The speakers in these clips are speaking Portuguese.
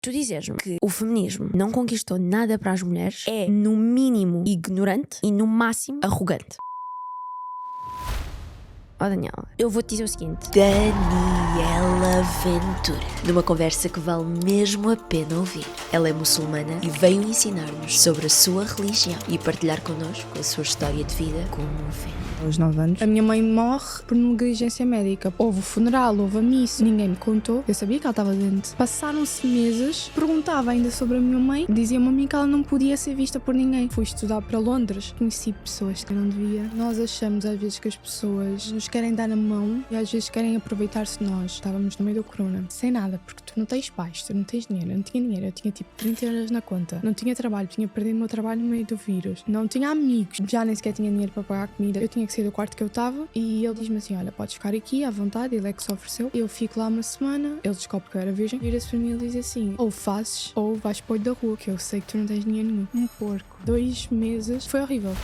Tu dizeres-me que o feminismo não conquistou nada para as mulheres é, no mínimo, ignorante e, no máximo, arrogante. Ó Daniela, eu vou-te dizer o seguinte. Daniela Ventura, numa conversa que vale mesmo a pena ouvir. Ela é muçulmana e veio ensinar-nos sobre a sua religião e partilhar connosco a sua história de vida como fé. Aos 9 anos, a minha mãe morre por negligência médica. Houve o funeral, houve a missa, ninguém me contou. Eu sabia que ela estava doente. Passaram-se meses, perguntava ainda sobre a minha mãe, dizia-me a mim que ela não podia ser vista por ninguém. Fui estudar para Londres, conheci pessoas que não devia. Nós achamos às vezes que as pessoas nos querem dar a mão e às vezes querem aproveitar-se de nós. Estávamos no meio do corona, sem nada, porque tu não tens pais, tu não tens dinheiro. Eu não tinha dinheiro, eu tinha tipo 30 euros na conta. Não tinha trabalho, tinha perdido o meu trabalho no meio do vírus. Não tinha amigos, já nem sequer tinha dinheiro para pagar a comida. Eu tinha que sair do quarto que eu estava e ele diz-me assim, olha, podes ficar aqui à vontade, ele é que se ofereceu. Eu fico lá uma semana, ele descobre que eu era virgem, vira-se para mim e diz assim, ou fazes ou vais para o olho da rua, que eu sei que tu não tens dinheiro nenhum. Um porco. 2 meses, foi horrível.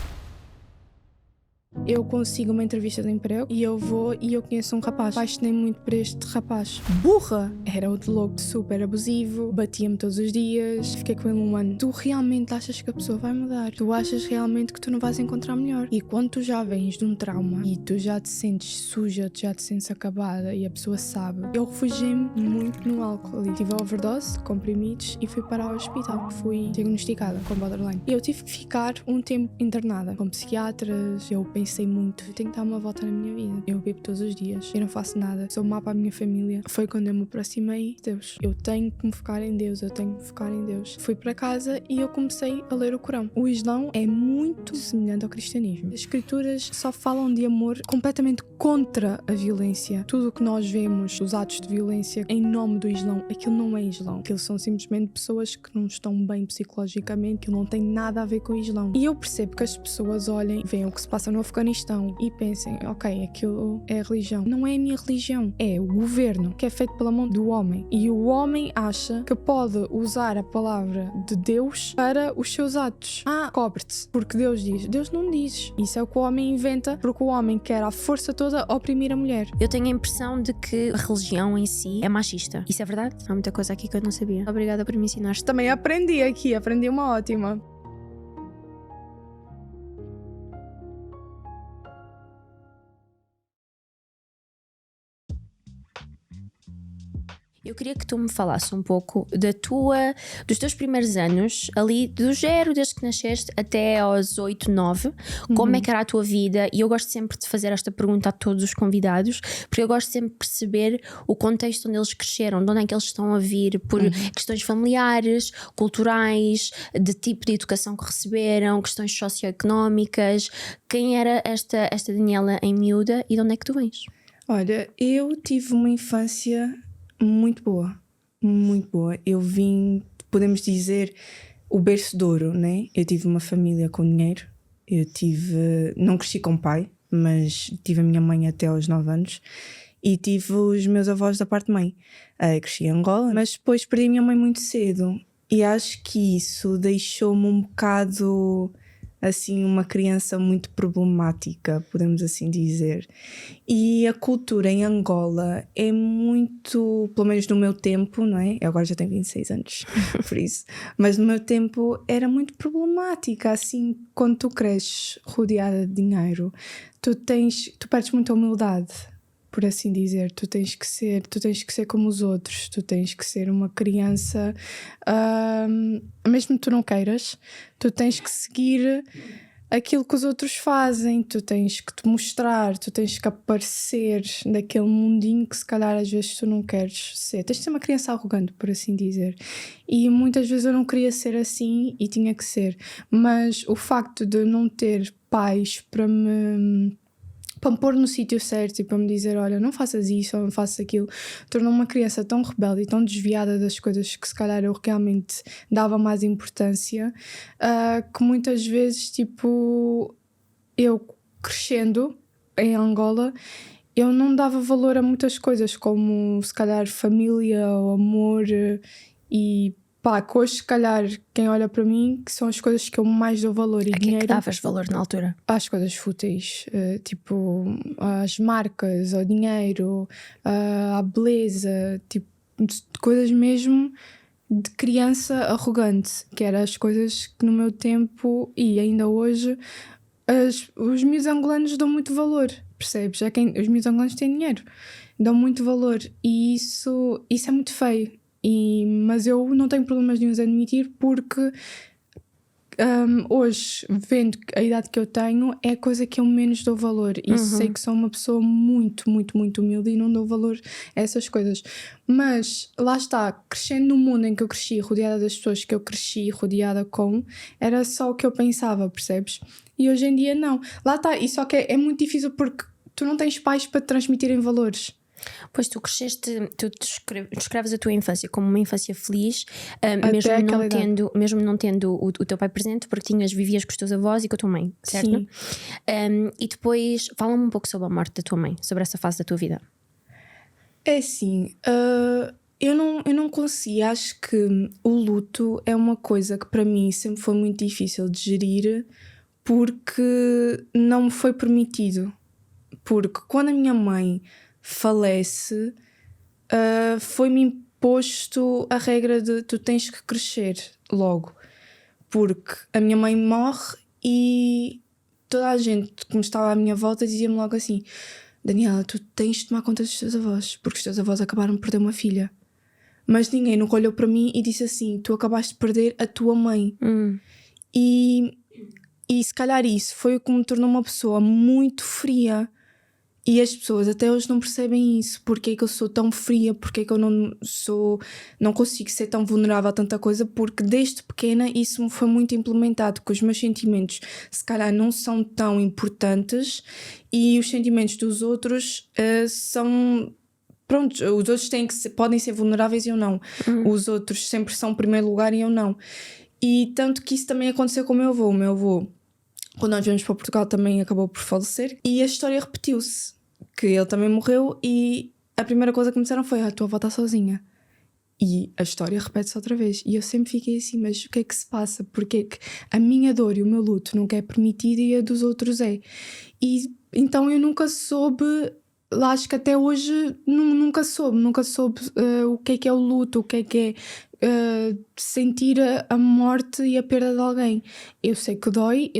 Eu consigo uma entrevista de emprego e eu vou e eu conheço um rapaz. Apaixonei muito por este rapaz. Burra! Era outro louco, super abusivo, batia-me todos os dias, fiquei com ele um ano. Tu realmente achas que a pessoa vai mudar? Tu achas realmente que tu não vais encontrar melhor? E quando tu já vens de um trauma e tu já te sentes suja, tu já te sentes acabada e a pessoa sabe. Eu refugiei-me muito no álcool ali. Tive a overdose, comprimidos e fui para o hospital. Fui diagnosticada com borderline. E eu tive que ficar um tempo internada com psiquiatras. Eu pensei muito, eu tenho que dar uma volta na minha vida. Eu bebo todos os dias, eu não faço nada, sou má para a minha família. Foi quando eu me aproximei de Deus. Eu tenho que me focar em Deus, eu tenho que me focar em Deus. Fui para casa e eu comecei a ler o Corão. O Islão é muito semelhante ao cristianismo. As escrituras só falam de amor completamente contra a violência. Tudo o que nós vemos, os atos de violência em nome do Islão, aquilo não é Islão. Aquilo são simplesmente pessoas que não estão bem psicologicamente, que não tem nada a ver com o Islão. E eu percebo que as pessoas olhem, veem o que se passa no Afeganistão e pensem, ok, aquilo é a religião. Não é a minha religião, é o governo que é feito pela mão do homem. E o homem acha que pode usar a palavra de Deus para os seus atos. Cobre-te, porque Deus diz. Deus não diz. Isso é o que o homem inventa, porque o homem quer à força toda oprimir a mulher. Eu tenho a impressão de que a religião em si é machista. Isso é verdade? Há muita coisa aqui que eu não sabia. Obrigada por me ensinar. Também aprendi aqui, aprendi uma ótima. Eu queria que tu me falasses um pouco dos teus primeiros anos, ali do zero, desde que nasceste, até aos 8, 9. Como é que era a tua vida? E eu gosto sempre de fazer esta pergunta a todos os convidados, porque eu gosto sempre de perceber o contexto onde eles cresceram, de onde é que eles estão a vir, por questões familiares, culturais, de tipo de educação que receberam, questões socioeconómicas. Quem era esta Daniela em miúda e de onde é que tu vens? Olha, eu tive uma infância muito boa, muito boa. Eu vim, podemos dizer, o berço de ouro, né? Eu tive uma família com dinheiro. Não cresci com pai, mas tive a minha mãe até aos 9 anos. E tive os meus avós da parte de mãe. Cresci em Angola, mas depois perdi a minha mãe muito cedo. E acho que isso deixou-me um bocado, assim, uma criança muito problemática, podemos assim dizer. E a cultura em Angola é muito, pelo menos no meu tempo, não é? Eu agora já tenho 26 anos, por isso. Mas no meu tempo era muito problemática, assim, quando tu cresces rodeada de dinheiro, tu perdes muita humildade, por assim dizer. Tu tens que ser como os outros, tu tens que ser uma criança, mesmo que tu não queiras, tu tens que seguir aquilo que os outros fazem, tu tens que te mostrar, tu tens que aparecer naquele mundinho que se calhar às vezes tu não queres ser. Tens de ser uma criança arrogante, por assim dizer. E muitas vezes eu não queria ser assim e tinha que ser. Mas o facto de não ter pais para me pôr no sítio certo e para me dizer, olha, não faças isso ou não faças aquilo, tornou-me uma criança tão rebelde e tão desviada das coisas que se calhar eu realmente dava mais importância, que muitas vezes, tipo, eu crescendo em Angola, eu não dava valor a muitas coisas, como se calhar família ou amor e que hoje se calhar quem olha para mim que são as coisas que eu mais dou valor. E a dinheiro, que davas valor na altura? às coisas fúteis, tipo às marcas, ao dinheiro, à beleza, tipo coisas mesmo de criança arrogante, que era as coisas que no meu tempo e ainda hoje os miúdos angolanos dão muito valor, percebes? Os miúdos angolanos têm dinheiro, dão muito valor e isso é muito feio. Mas eu não tenho problemas nenhum em admitir porque hoje, vendo a idade que eu tenho, é a coisa que eu menos dou valor e sei que sou uma pessoa muito, muito, muito humilde e não dou valor a essas coisas. Mas lá está, crescendo no mundo em que eu cresci, rodeada das pessoas que eu cresci, rodeada com, era só o que eu pensava, percebes? E hoje em dia não. Lá está, e só que é muito difícil porque tu não tens pais para te transmitirem valores. Pois tu cresceste, tu descreves a tua infância como uma infância feliz, mesmo não tendo o teu pai presente, porque vivias com os teus avós e com a tua mãe, certo? Sim. E depois fala-me um pouco sobre a morte da tua mãe, sobre essa fase da tua vida. É assim, eu não consegui, acho que o luto é uma coisa que para mim sempre foi muito difícil de gerir porque não me foi permitido. Porque quando a minha mãe falece, foi-me imposto a regra de tu tens que crescer logo. Porque a minha mãe morre e toda a gente que me estava à minha volta dizia-me logo assim: Daniela, tu tens de tomar conta dos teus avós, porque os teus avós acabaram de perder uma filha. Mas ninguém nunca olhou para mim e disse assim: tu acabaste de perder a tua mãe. E se calhar isso foi o que me tornou uma pessoa muito fria. E as pessoas até hoje não percebem isso. Porque é que eu sou tão fria? Porque é que eu não consigo ser tão vulnerável a tanta coisa? Porque desde pequena isso me foi muito implementado, que os meus sentimentos se calhar não são tão importantes e os sentimentos dos outros são... Pronto, os outros podem ser vulneráveis e eu não. Os outros sempre são em primeiro lugar e eu não. E tanto que isso também aconteceu com o meu avô. O meu avô, quando nós viemos para Portugal, também acabou por falecer. E a história repetiu-se. Que ele também morreu e a primeira coisa que me disseram foi: a tua avó está sozinha. E a história repete-se outra vez. E eu sempre fiquei assim: mas o que é que se passa? Porque é que a minha dor e o meu luto nunca é permitida e a dos outros é? E então eu nunca soube... Lá acho que até hoje nunca soube o que é o luto, o que é sentir a morte e a perda de alguém. Eu sei que dói,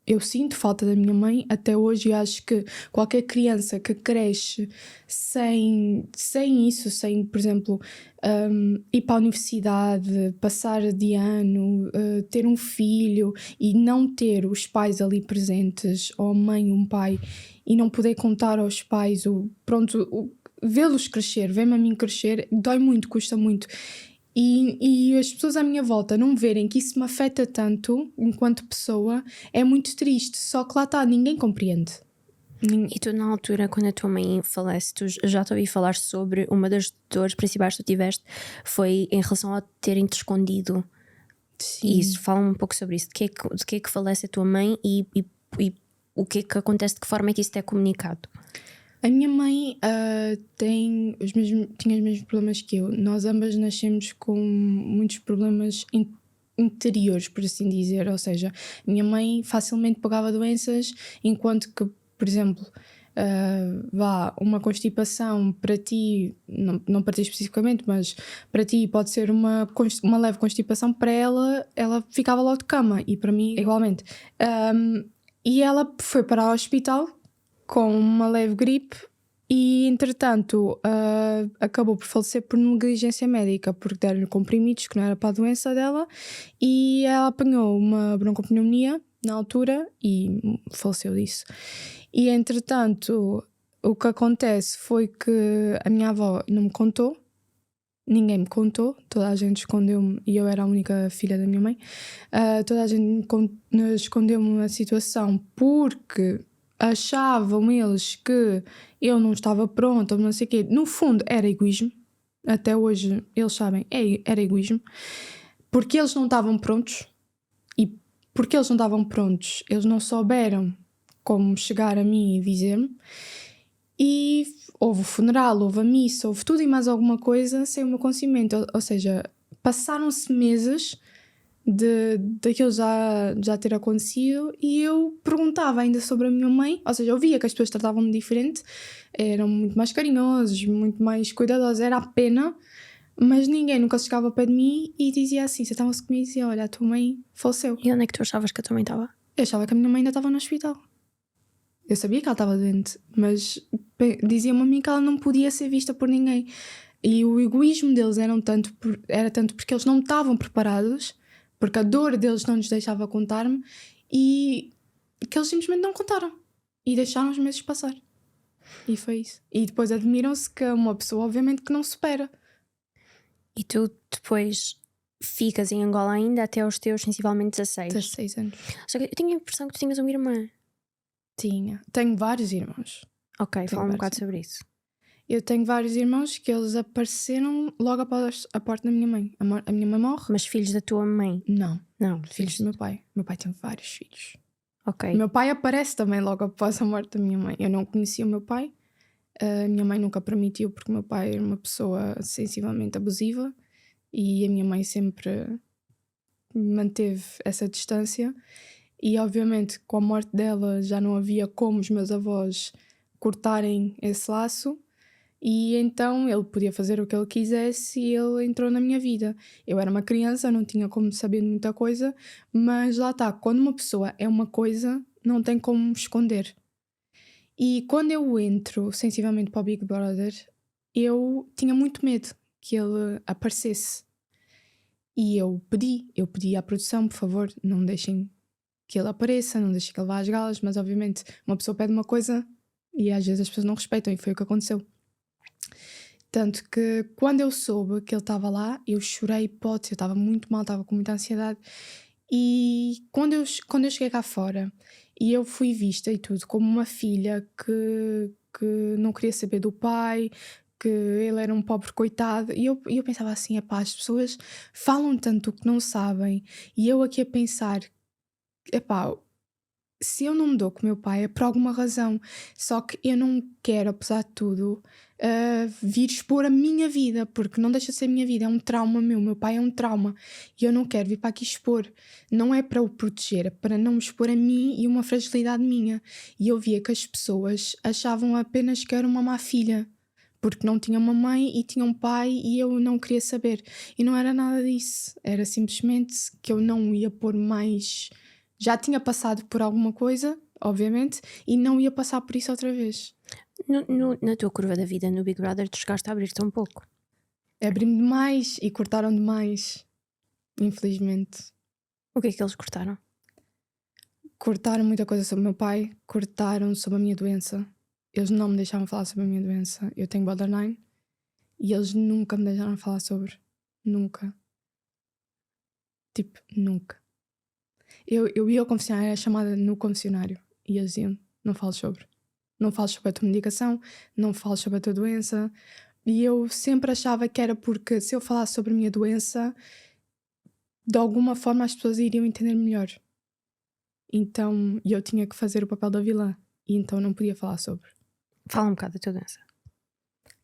eu sinto falta da minha mãe até hoje e acho que qualquer criança que cresce sem isso, sem, por exemplo, ir para a universidade, passar de ano, ter um filho e não ter os pais ali presentes, ou a mãe, um pai, e não poder contar aos pais, vê-los crescer, ver-me a mim crescer, dói muito, custa muito. E as pessoas à minha volta não verem que isso me afeta tanto enquanto pessoa é muito triste. Só que lá está, ninguém compreende. E tu, na altura, quando a tua mãe falece, tu já te ouvi falar sobre uma das dores principais que tu tiveste foi em relação a terem-te escondido. Sim. Isso, fala-me um pouco sobre isso. De que é que falece a tua mãe e o que é que acontece, de que forma é que isso te é comunicado? A minha mãe tinha os mesmos problemas que eu. Nós ambas nascemos com muitos problemas interiores, por assim dizer. Ou seja, a minha mãe facilmente pegava doenças, enquanto que, por exemplo, uma constipação para ti, não para ti especificamente, mas para ti pode ser uma leve constipação, para ela ficava logo de cama e para mim igualmente. E ela foi para o hospital com uma leve gripe e, entretanto, acabou por falecer por negligência médica, porque deram-lhe comprimidos que não era para a doença dela e ela apanhou uma broncopneumonia na altura e faleceu disso. E, entretanto, o que acontece foi que a minha avó não me contou, ninguém me contou, toda a gente escondeu-me e eu era a única filha da minha mãe. Toda a gente escondeu-me a situação porque achavam eles que eu não estava pronta, não sei o quê. No fundo era egoísmo, até hoje eles sabem, era egoísmo, porque eles não estavam prontos e porque eles não estavam prontos, eles não souberam como chegar a mim e dizer-me. E houve o funeral, houve a missa, houve tudo e mais alguma coisa sem o meu conhecimento. Ou seja, passaram-se meses daquilo já ter acontecido e eu perguntava ainda sobre a minha mãe. Ou seja, eu via que as pessoas tratavam-me diferente, eram muito mais carinhosos, muito mais cuidadosos. Era a pena, Mas ninguém nunca chegava ao pé de mim e dizia assim, sentavam-se comigo e dizia, olha, a tua mãe faleceu. E onde é que tu achavas que a tua mãe estava? Eu achava que a minha mãe ainda estava no hospital. Eu sabia que ela estava doente, mas diziam-me a mim que ela não podia ser vista por ninguém. E o egoísmo deles era tanto porque eles não estavam preparados, porque a dor deles não nos deixava contar-me, e que eles simplesmente não contaram. E deixaram os meses passar. E foi isso. E depois admiram-se que é uma pessoa, obviamente, que não supera. E tu depois ficas em Angola ainda até aos teus sensivelmente 16. 16 anos. Só que eu tinha a impressão que tu tinhas uma irmã. Tinha. Tenho vários irmãos. Ok, fala um vários bocado sobre isso. Eu tenho vários irmãos que eles apareceram logo após a morte da minha mãe. A minha mãe morre? Mas filhos da tua mãe? Não. Não, Filhos do meu pai. Meu pai tem vários filhos. Ok. O meu pai aparece também logo após a morte da minha mãe. Eu não conhecia o meu pai. A minha mãe nunca permitiu porque o meu pai era uma pessoa sensivelmente abusiva e a minha mãe sempre manteve essa distância. E obviamente com a morte dela já não havia como os meus avós cortarem esse laço. E então ele podia fazer o que ele quisesse e ele entrou na minha vida. Eu era uma criança, não tinha como saber muita coisa, mas lá está, quando uma pessoa é uma coisa, não tem como esconder. E quando eu entro sensivelmente para o Big Brother, eu tinha muito medo que ele aparecesse. E eu pedi à produção, por favor, não deixem que ele apareça, não deixem que ele vá às galas, mas obviamente uma pessoa pede uma coisa e às vezes as pessoas não respeitam, e foi o que aconteceu. Tanto que quando eu soube que ele estava lá, eu chorei potes, eu estava muito mal, estava com muita ansiedade. E quando eu cheguei cá fora e eu fui vista e tudo como uma filha que não queria saber do pai, que ele era um pobre coitado, e eu pensava assim, epá, as pessoas falam tanto o que não sabem, e eu aqui a pensar, epá, se eu não me dou com o meu pai é por alguma razão, só que eu não quero, apesar de tudo, vir expor a minha vida, porque não deixa de ser a minha vida, é um trauma meu pai é um trauma, e eu não quero vir para aqui expor, não é para o proteger, é para não me expor a mim e uma fragilidade minha. E eu via que as pessoas achavam apenas que eu era uma má filha, porque não tinha uma mãe e tinha um pai e eu não queria saber, e não era nada disso, era simplesmente que eu não ia pôr mais. Já tinha passado por alguma coisa, obviamente, e não ia passar por isso outra vez. Na tua curva da vida no Big Brother, tu chegaste a abrir-te um pouco. Abri-me demais e cortaram demais, infelizmente. O que é que eles cortaram? Cortaram muita coisa sobre o meu pai, cortaram sobre a minha doença. Eles não me deixavam falar sobre a minha doença. Eu tenho borderline e eles nunca me deixaram falar sobre. Nunca. Tipo, nunca. Eu ia ao confessionário, era chamada no confessionário, e eles diziam, não fales sobre. Não fales sobre a tua medicação, não fales sobre a tua doença. E eu sempre achava que era porque se eu falasse sobre a minha doença, de alguma forma as pessoas iriam entender melhor. Então eu tinha que fazer o papel da vilã, e então não podia falar sobre. Fala um bocado da tua doença.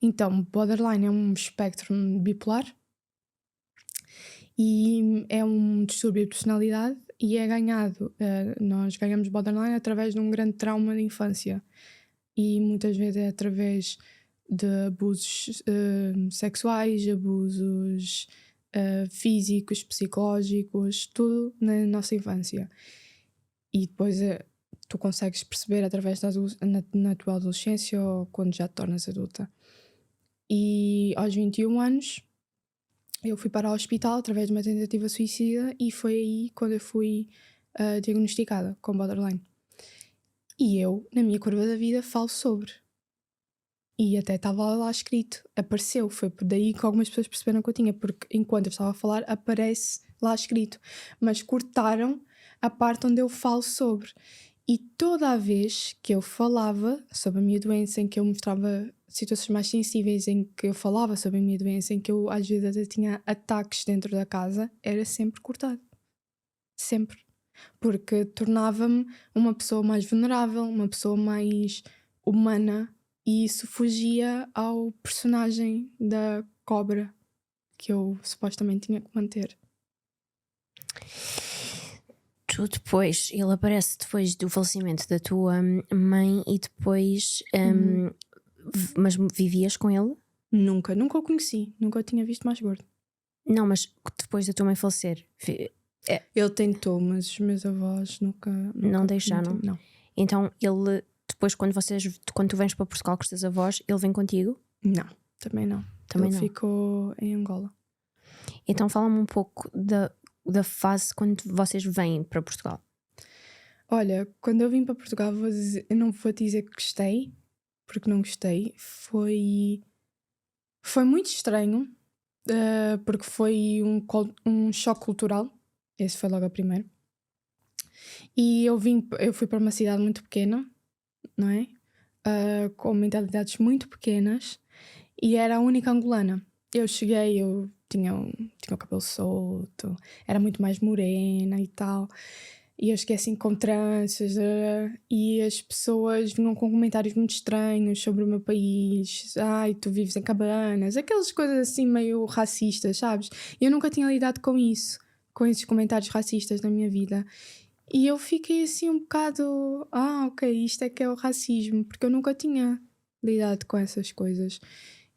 Então, borderline é um espectro bipolar e é um distúrbio de personalidade e é ganhado, nós ganhamos borderline através de um grande trauma de infância e muitas vezes é através de abusos sexuais, abusos físicos, psicológicos, tudo na nossa infância. E depois tu consegues perceber através na tua adolescência ou quando já te tornas adulta. E aos 21 anos eu fui para o hospital através de uma tentativa suicida e foi aí quando eu fui diagnosticada com borderline. E eu, na minha curva da vida, falo sobre. E até estava lá escrito, apareceu, foi por daí que algumas pessoas perceberam que eu tinha, porque enquanto eu estava a falar aparece lá escrito, mas cortaram a parte onde eu falo sobre. E toda a vez que eu falava sobre a minha doença, em que eu mostrava situações mais sensíveis, em que eu falava sobre a minha doença, em que eu às vezes até tinha ataques dentro da casa, era sempre cortado. Sempre. Porque tornava-me uma pessoa mais vulnerável, uma pessoa mais humana, e isso fugia ao personagem da cobra que eu supostamente tinha que manter. Tu depois, ele aparece depois do falecimento da tua mãe e depois, mas vivias com ele? Nunca o conheci. Nunca o tinha visto mais gordo. Não, mas depois da tua mãe falecer, Ele tentou, mas os meus avós nunca não deixaram. Não. Então ele, depois quando tu vens para Portugal com os teus avós, ele vem contigo? Não, também não. Também Ele não. ficou em Angola. Então fala-me um pouco da fase quando vocês vêm para Portugal. Olha, quando eu vim para Portugal, eu não vou dizer que gostei, porque não gostei. Foi muito estranho, porque foi um choque cultural. Esse foi logo a primeiro. E eu fui para uma cidade muito pequena, não é? Com mentalidades muito pequenas, e era a única angolana. Eu cheguei, eu tinha o cabelo solto, era muito mais morena e tal. E eu cheguei assim com tranças, e as pessoas vinham com comentários muito estranhos sobre o meu país. Ai, tu vives em cabanas, aquelas coisas assim meio racistas, sabes? E eu nunca tinha lidado com isso, com esses comentários racistas na minha vida. E eu fiquei assim um bocado, ok, isto é que é o racismo, porque eu nunca tinha lidado com essas coisas.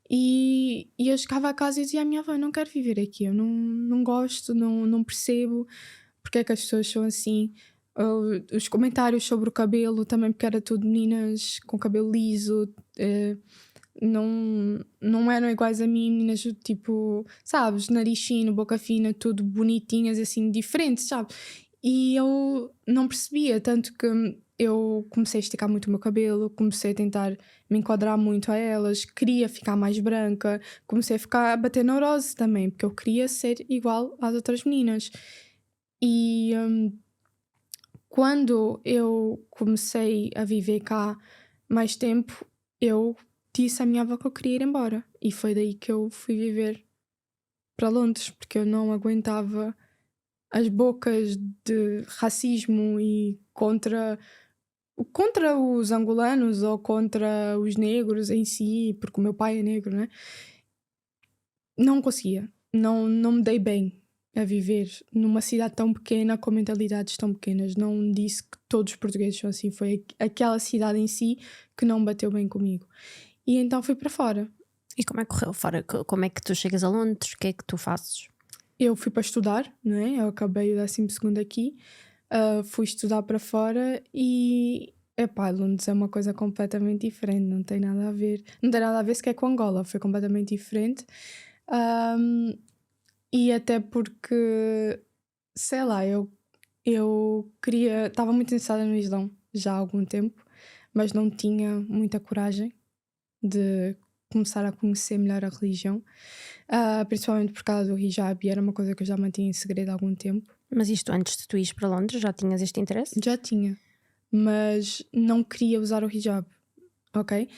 E eu chegava a casa e dizia à minha avó: não quero viver aqui, eu não gosto, não percebo porque é que as pessoas são assim. Os comentários sobre o cabelo também, porque era tudo meninas com cabelo liso, não eram iguais a mim, meninas tipo, sabes, nariz fino, boca fina, tudo bonitinhas, assim, diferentes, sabes? E eu não percebia, tanto que eu comecei a esticar muito o meu cabelo, comecei a tentar me enquadrar muito a elas, queria ficar mais branca, comecei a bater neurose também, porque eu queria ser igual às outras meninas. E quando eu comecei a viver cá mais tempo, eu disse à minha avó que eu queria ir embora. E foi daí que eu fui viver para Londres, porque eu não aguentava as bocas de racismo e contra os angolanos ou contra os negros em si, porque o meu pai é negro, né? Não conseguia. Não me dei bem a viver numa cidade tão pequena com mentalidades tão pequenas. Não disse que todos os portugueses são assim. Foi aquela cidade em si que não bateu bem comigo. E então fui para fora. E como é que correu fora? Como é que tu chegas a Londres? O que é que tu fazes? Eu fui para estudar, não é? Eu acabei o 12º aqui, fui estudar para fora e, epá, Londres é uma coisa completamente diferente, não tem nada a ver. Não tem nada a ver sequer com Angola, foi completamente diferente. E até porque, sei lá, eu queria, estava muito interessada no Islão já há algum tempo, mas não tinha muita coragem de começar a conhecer melhor a religião, principalmente por causa do hijab, e era uma coisa que eu já mantinha em segredo há algum tempo. Mas isto antes de tu ires para Londres, já tinhas este interesse? Já tinha, mas não queria usar o hijab, ok?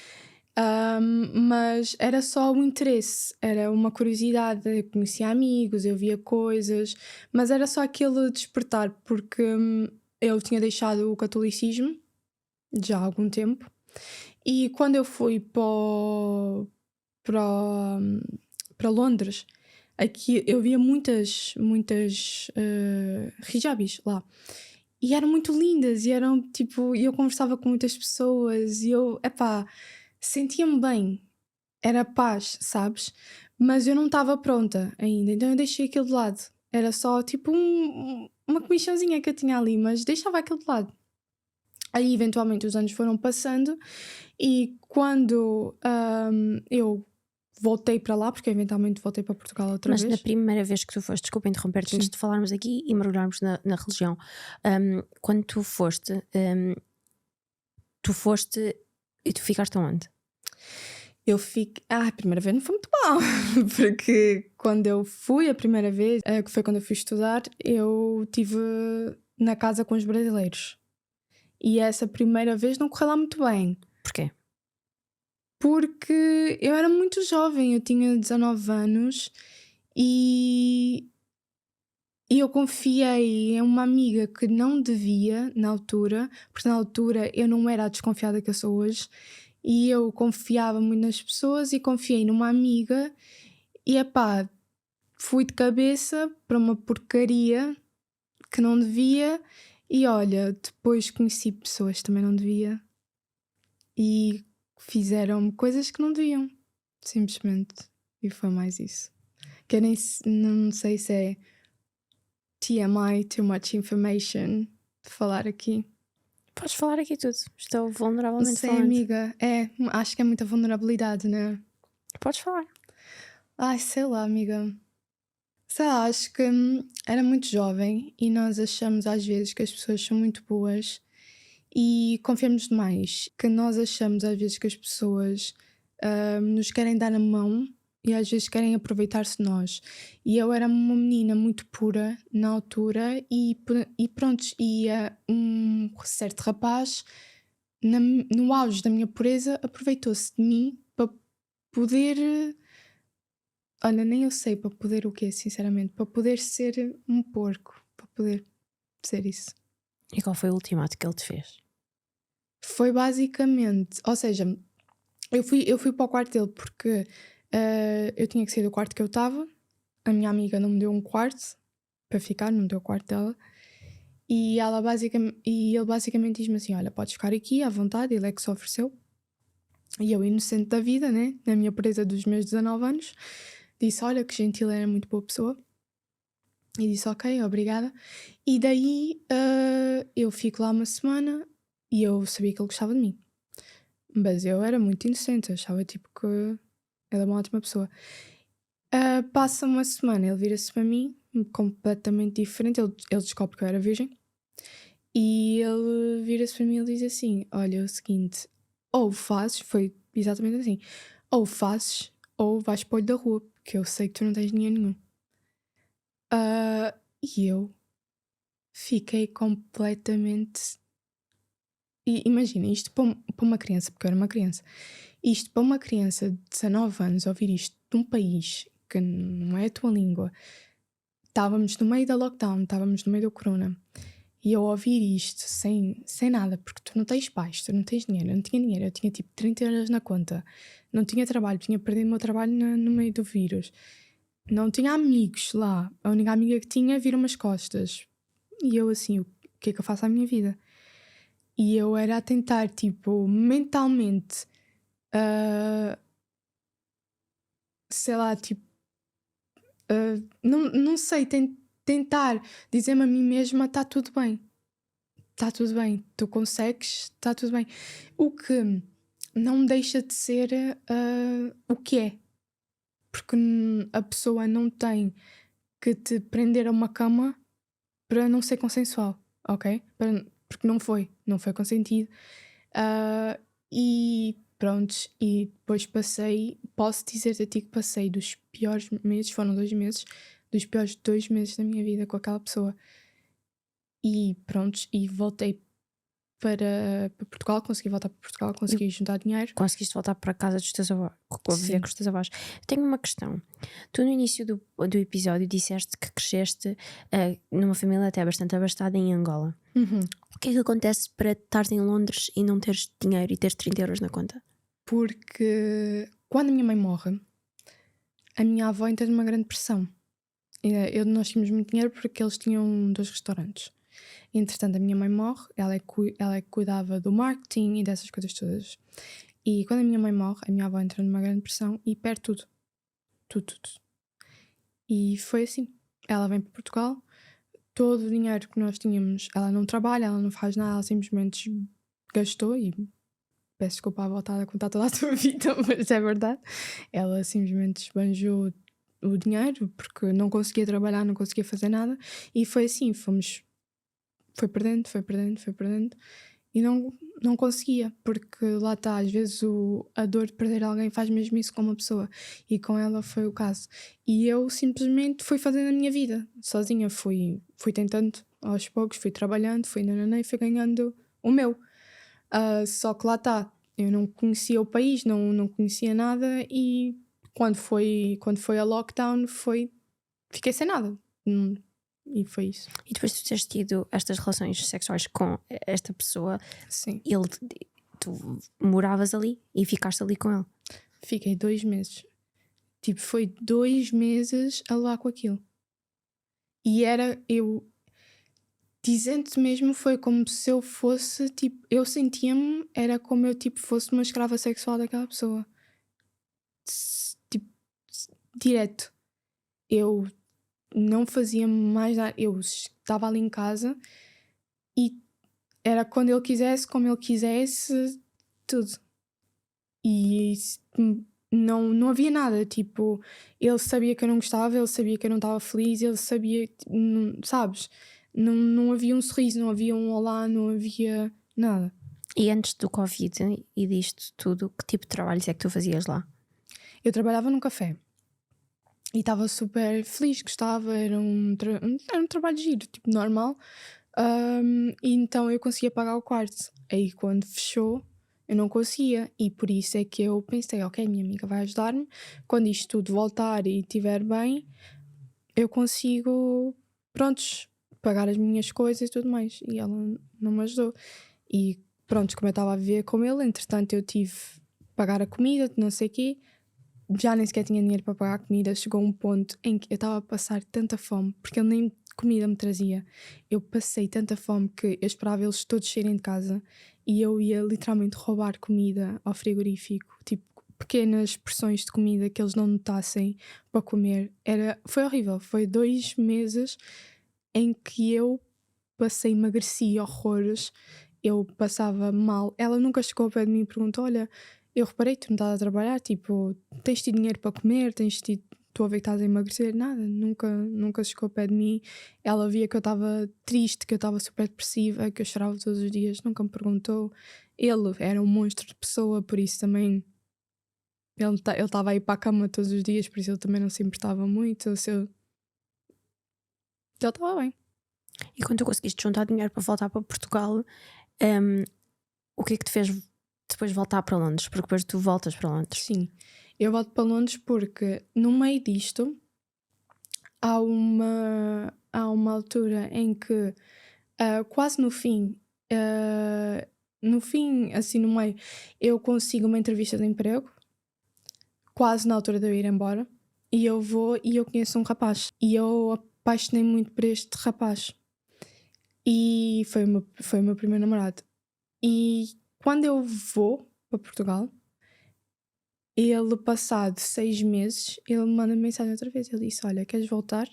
Mas era só o interesse, era uma curiosidade. Eu conhecia amigos, eu via coisas, mas era só aquele despertar, porque eu tinha deixado o catolicismo já há algum tempo, e quando eu fui para Londres, aqui eu via muitas hijabis lá. E eram muito lindas, e eram tipo, e eu conversava com muitas pessoas, e eu, sentia-me bem, era paz, sabes? Mas eu não estava pronta ainda, então eu deixei aquilo de lado. Era só tipo uma comissãozinha que eu tinha ali, mas deixava aquilo de lado. Aí eventualmente os anos foram passando, e quando eu voltei para lá, porque eventualmente voltei para Portugal outra Mas vez. na primeira vez que tu foste, desculpa interromper-te, antes de falarmos aqui e mergulharmos na religião, quando tu foste e tu ficaste aonde? Eu fiquei. A primeira vez não foi muito mal, porque quando eu fui a primeira vez, que foi quando eu fui estudar, eu estive na casa com os brasileiros. E essa primeira vez não correu lá muito bem. Porquê? Porque eu era muito jovem, eu tinha 19 anos e eu confiei em uma amiga que não devia na altura, porque na altura eu não era a desconfiada que eu sou hoje, e eu confiava muito nas pessoas e confiei numa amiga e fui de cabeça para uma porcaria que não devia, e olha, depois conheci pessoas que também não devia e fizeram coisas que não deviam. Simplesmente. E foi mais isso. Que eu não sei se é TMI, too much information, de falar aqui. Podes falar aqui tudo. Estou Não vulneravelmente sei, falando. amiga. Acho que é muita vulnerabilidade, né? Podes falar. Ai, sei lá, amiga. Sei lá, acho que era muito jovem e nós achamos às vezes que as pessoas são muito boas e confiamos demais. Que nós achamos às vezes que as pessoas nos querem dar a mão e às vezes querem aproveitar-se de nós. E eu era uma menina muito pura na altura e pronto, um certo rapaz, no auge da minha pureza, aproveitou-se de mim para poder. Olha, nem eu sei para poder o quê, sinceramente. Para poder ser um porco. Para poder ser isso. E qual foi o ultimato que ele te fez? Foi basicamente. Ou seja, eu fui para o quarto dele porque eu tinha que sair do quarto que eu estava. A minha amiga não me deu um quarto para ficar, não me deu o quarto dela. E ele basicamente diz-me assim: olha, podes ficar aqui à vontade, ele é que se ofereceu. E eu, inocente da vida, né? Na minha presa dos meus 19 anos, disse: olha, que gentil, era muito boa pessoa. E disse: ok, obrigada. E daí eu fico lá uma semana e eu sabia que ele gostava de mim. Mas eu era muito inocente, achava tipo que ele era uma ótima pessoa. Passa uma semana, ele vira-se para mim, completamente diferente. Ele descobre que eu era virgem. E ele vira-se para mim e diz assim: olha, é o seguinte, ou fazes, foi exatamente assim, ou fazes, ou vais para o olho da rua, porque eu sei que tu não tens dinheiro nenhum. E eu fiquei completamente. E imagina, isto para uma criança, porque eu era uma criança, isto para uma criança de 19 anos, ouvir isto de um país que não é a tua língua, estávamos no meio da lockdown, estávamos no meio do corona, e eu ouvir isto sem nada, porque tu não tens pais, tu não tens dinheiro, eu não tinha dinheiro, eu tinha tipo 30 euros na conta, não tinha trabalho, tinha perdido o meu trabalho no meio do vírus, não tinha amigos lá, a única amiga que tinha viram-me as costas, e eu assim, o que é que eu faço à minha vida? E eu era a tentar, tipo, mentalmente, sei lá, tipo, não sei, tentar dizer-me a mim mesma: está tudo bem, tu consegues, está tudo bem. O que não deixa de ser o que é, porque a pessoa não tem que te prender a uma cama para não ser consensual, ok? Porque não foi consentido. E pronto, e depois posso dizer-te a ti que passei dos piores meses, foram 2 meses, dos piores 2 meses da minha vida com aquela pessoa. E pronto, e voltei para Portugal, consegui voltar para Portugal, consegui juntar dinheiro. Conseguiste voltar para casa dos teus avós, viver Sim. com os teus avós. Tenho uma questão. Tu no início do episódio disseste que cresceste numa família até bastante abastada em Angola. O que é que acontece para estares em Londres e não teres dinheiro e teres 30 euros na conta? Porque quando a minha mãe morre, a minha avó entra numa grande pressão. Nós tínhamos muito dinheiro porque eles tinham 2 restaurantes. Entretanto, a minha mãe morre, ela é que cuidava do marketing e dessas coisas todas. E quando a minha mãe morre, a minha avó entra numa grande pressão e perde tudo. Tudo. E foi assim. Ela vem para Portugal, todo o dinheiro que nós tínhamos, ela não trabalha, ela não faz nada, ela simplesmente gastou e peço desculpa à voltar a contar toda a tua vida, mas é verdade. Ela simplesmente esbanjou o dinheiro porque não conseguia trabalhar, não conseguia fazer nada e foi assim, foi perdendo e não conseguia, porque lá está, às vezes a dor de perder alguém faz mesmo isso com uma pessoa e com ela foi o caso. E eu simplesmente fui fazendo a minha vida sozinha, fui tentando aos poucos, fui trabalhando, e fui ganhando o meu. Só que lá está, eu não conhecia o país, não conhecia nada e quando foi a lockdown fiquei sem nada. E foi isso. E depois de teres tido estas relações sexuais com esta pessoa, Sim. tu moravas ali e ficaste ali com ele? Fiquei 2 meses. Tipo, foi 2 meses a levar com aquilo. E dizendo-te mesmo, foi como se eu fosse, tipo, eu sentia-me, era como eu, tipo, fosse uma escrava sexual daquela pessoa. tipo, direto. Eu não fazia mais nada. Eu estava ali em casa e era quando ele quisesse, como ele quisesse, tudo. E não havia nada. Tipo, ele sabia que eu não gostava, ele sabia que eu não estava feliz, ele sabia, sabes? Não havia um sorriso, não havia um olá, não havia nada. E antes do Covid e disto tudo, que tipo de trabalhos é que tu fazias lá? Eu trabalhava num café e estava super feliz, gostava, era um trabalho giro, tipo normal. E então eu conseguia pagar o quarto. Aí quando fechou, eu não conseguia. E por isso é que eu pensei, ok, minha amiga vai ajudar-me. Quando isto tudo voltar e estiver bem, eu consigo, prontos, pagar as minhas coisas e tudo mais. E ela não me ajudou. E pronto, como eu estava a viver com ele, entretanto eu tive que pagar a comida, não sei o quê. Já nem sequer tinha dinheiro para pagar a comida. Chegou um ponto em que eu estava a passar tanta fome, porque ele nem comida me trazia. Eu passei tanta fome que eu esperava eles todos saírem de casa e eu ia literalmente roubar comida ao frigorífico, tipo pequenas porções de comida que eles não notassem para comer. Foi horrível. Foi 2 meses em que eu passei, emagreci horrores. Eu passava mal. Ela nunca chegou ao pé de mim e perguntou: olha, eu reparei que tu não estás a trabalhar, tipo, tens tido dinheiro para comer, estou a ver que estás a emagrecer, nada, nunca chegou ao pé de mim. Ela via que eu estava triste, que eu estava super depressiva, que eu chorava todos os dias, nunca me perguntou. Ele era um monstro de pessoa, por isso também ele estava a ir para a cama todos os dias, por isso ele também não se importava muito. Ele estava bem. E quando tu conseguiste juntar dinheiro para voltar para Portugal, o que é que te fez depois voltar para Londres? Porque depois tu voltas para Londres. Sim, eu volto para Londres porque no meio disto há uma altura em que quase no fim, assim no meio, eu consigo uma entrevista de emprego, quase na altura de eu ir embora, e eu vou e eu conheço um rapaz. E eu apaixonei muito por este rapaz. E foi o meu primeiro namorado. E quando eu vou para Portugal, ele, passado 6 meses, ele me manda mensagem outra vez. Ele disse: olha, queres voltar?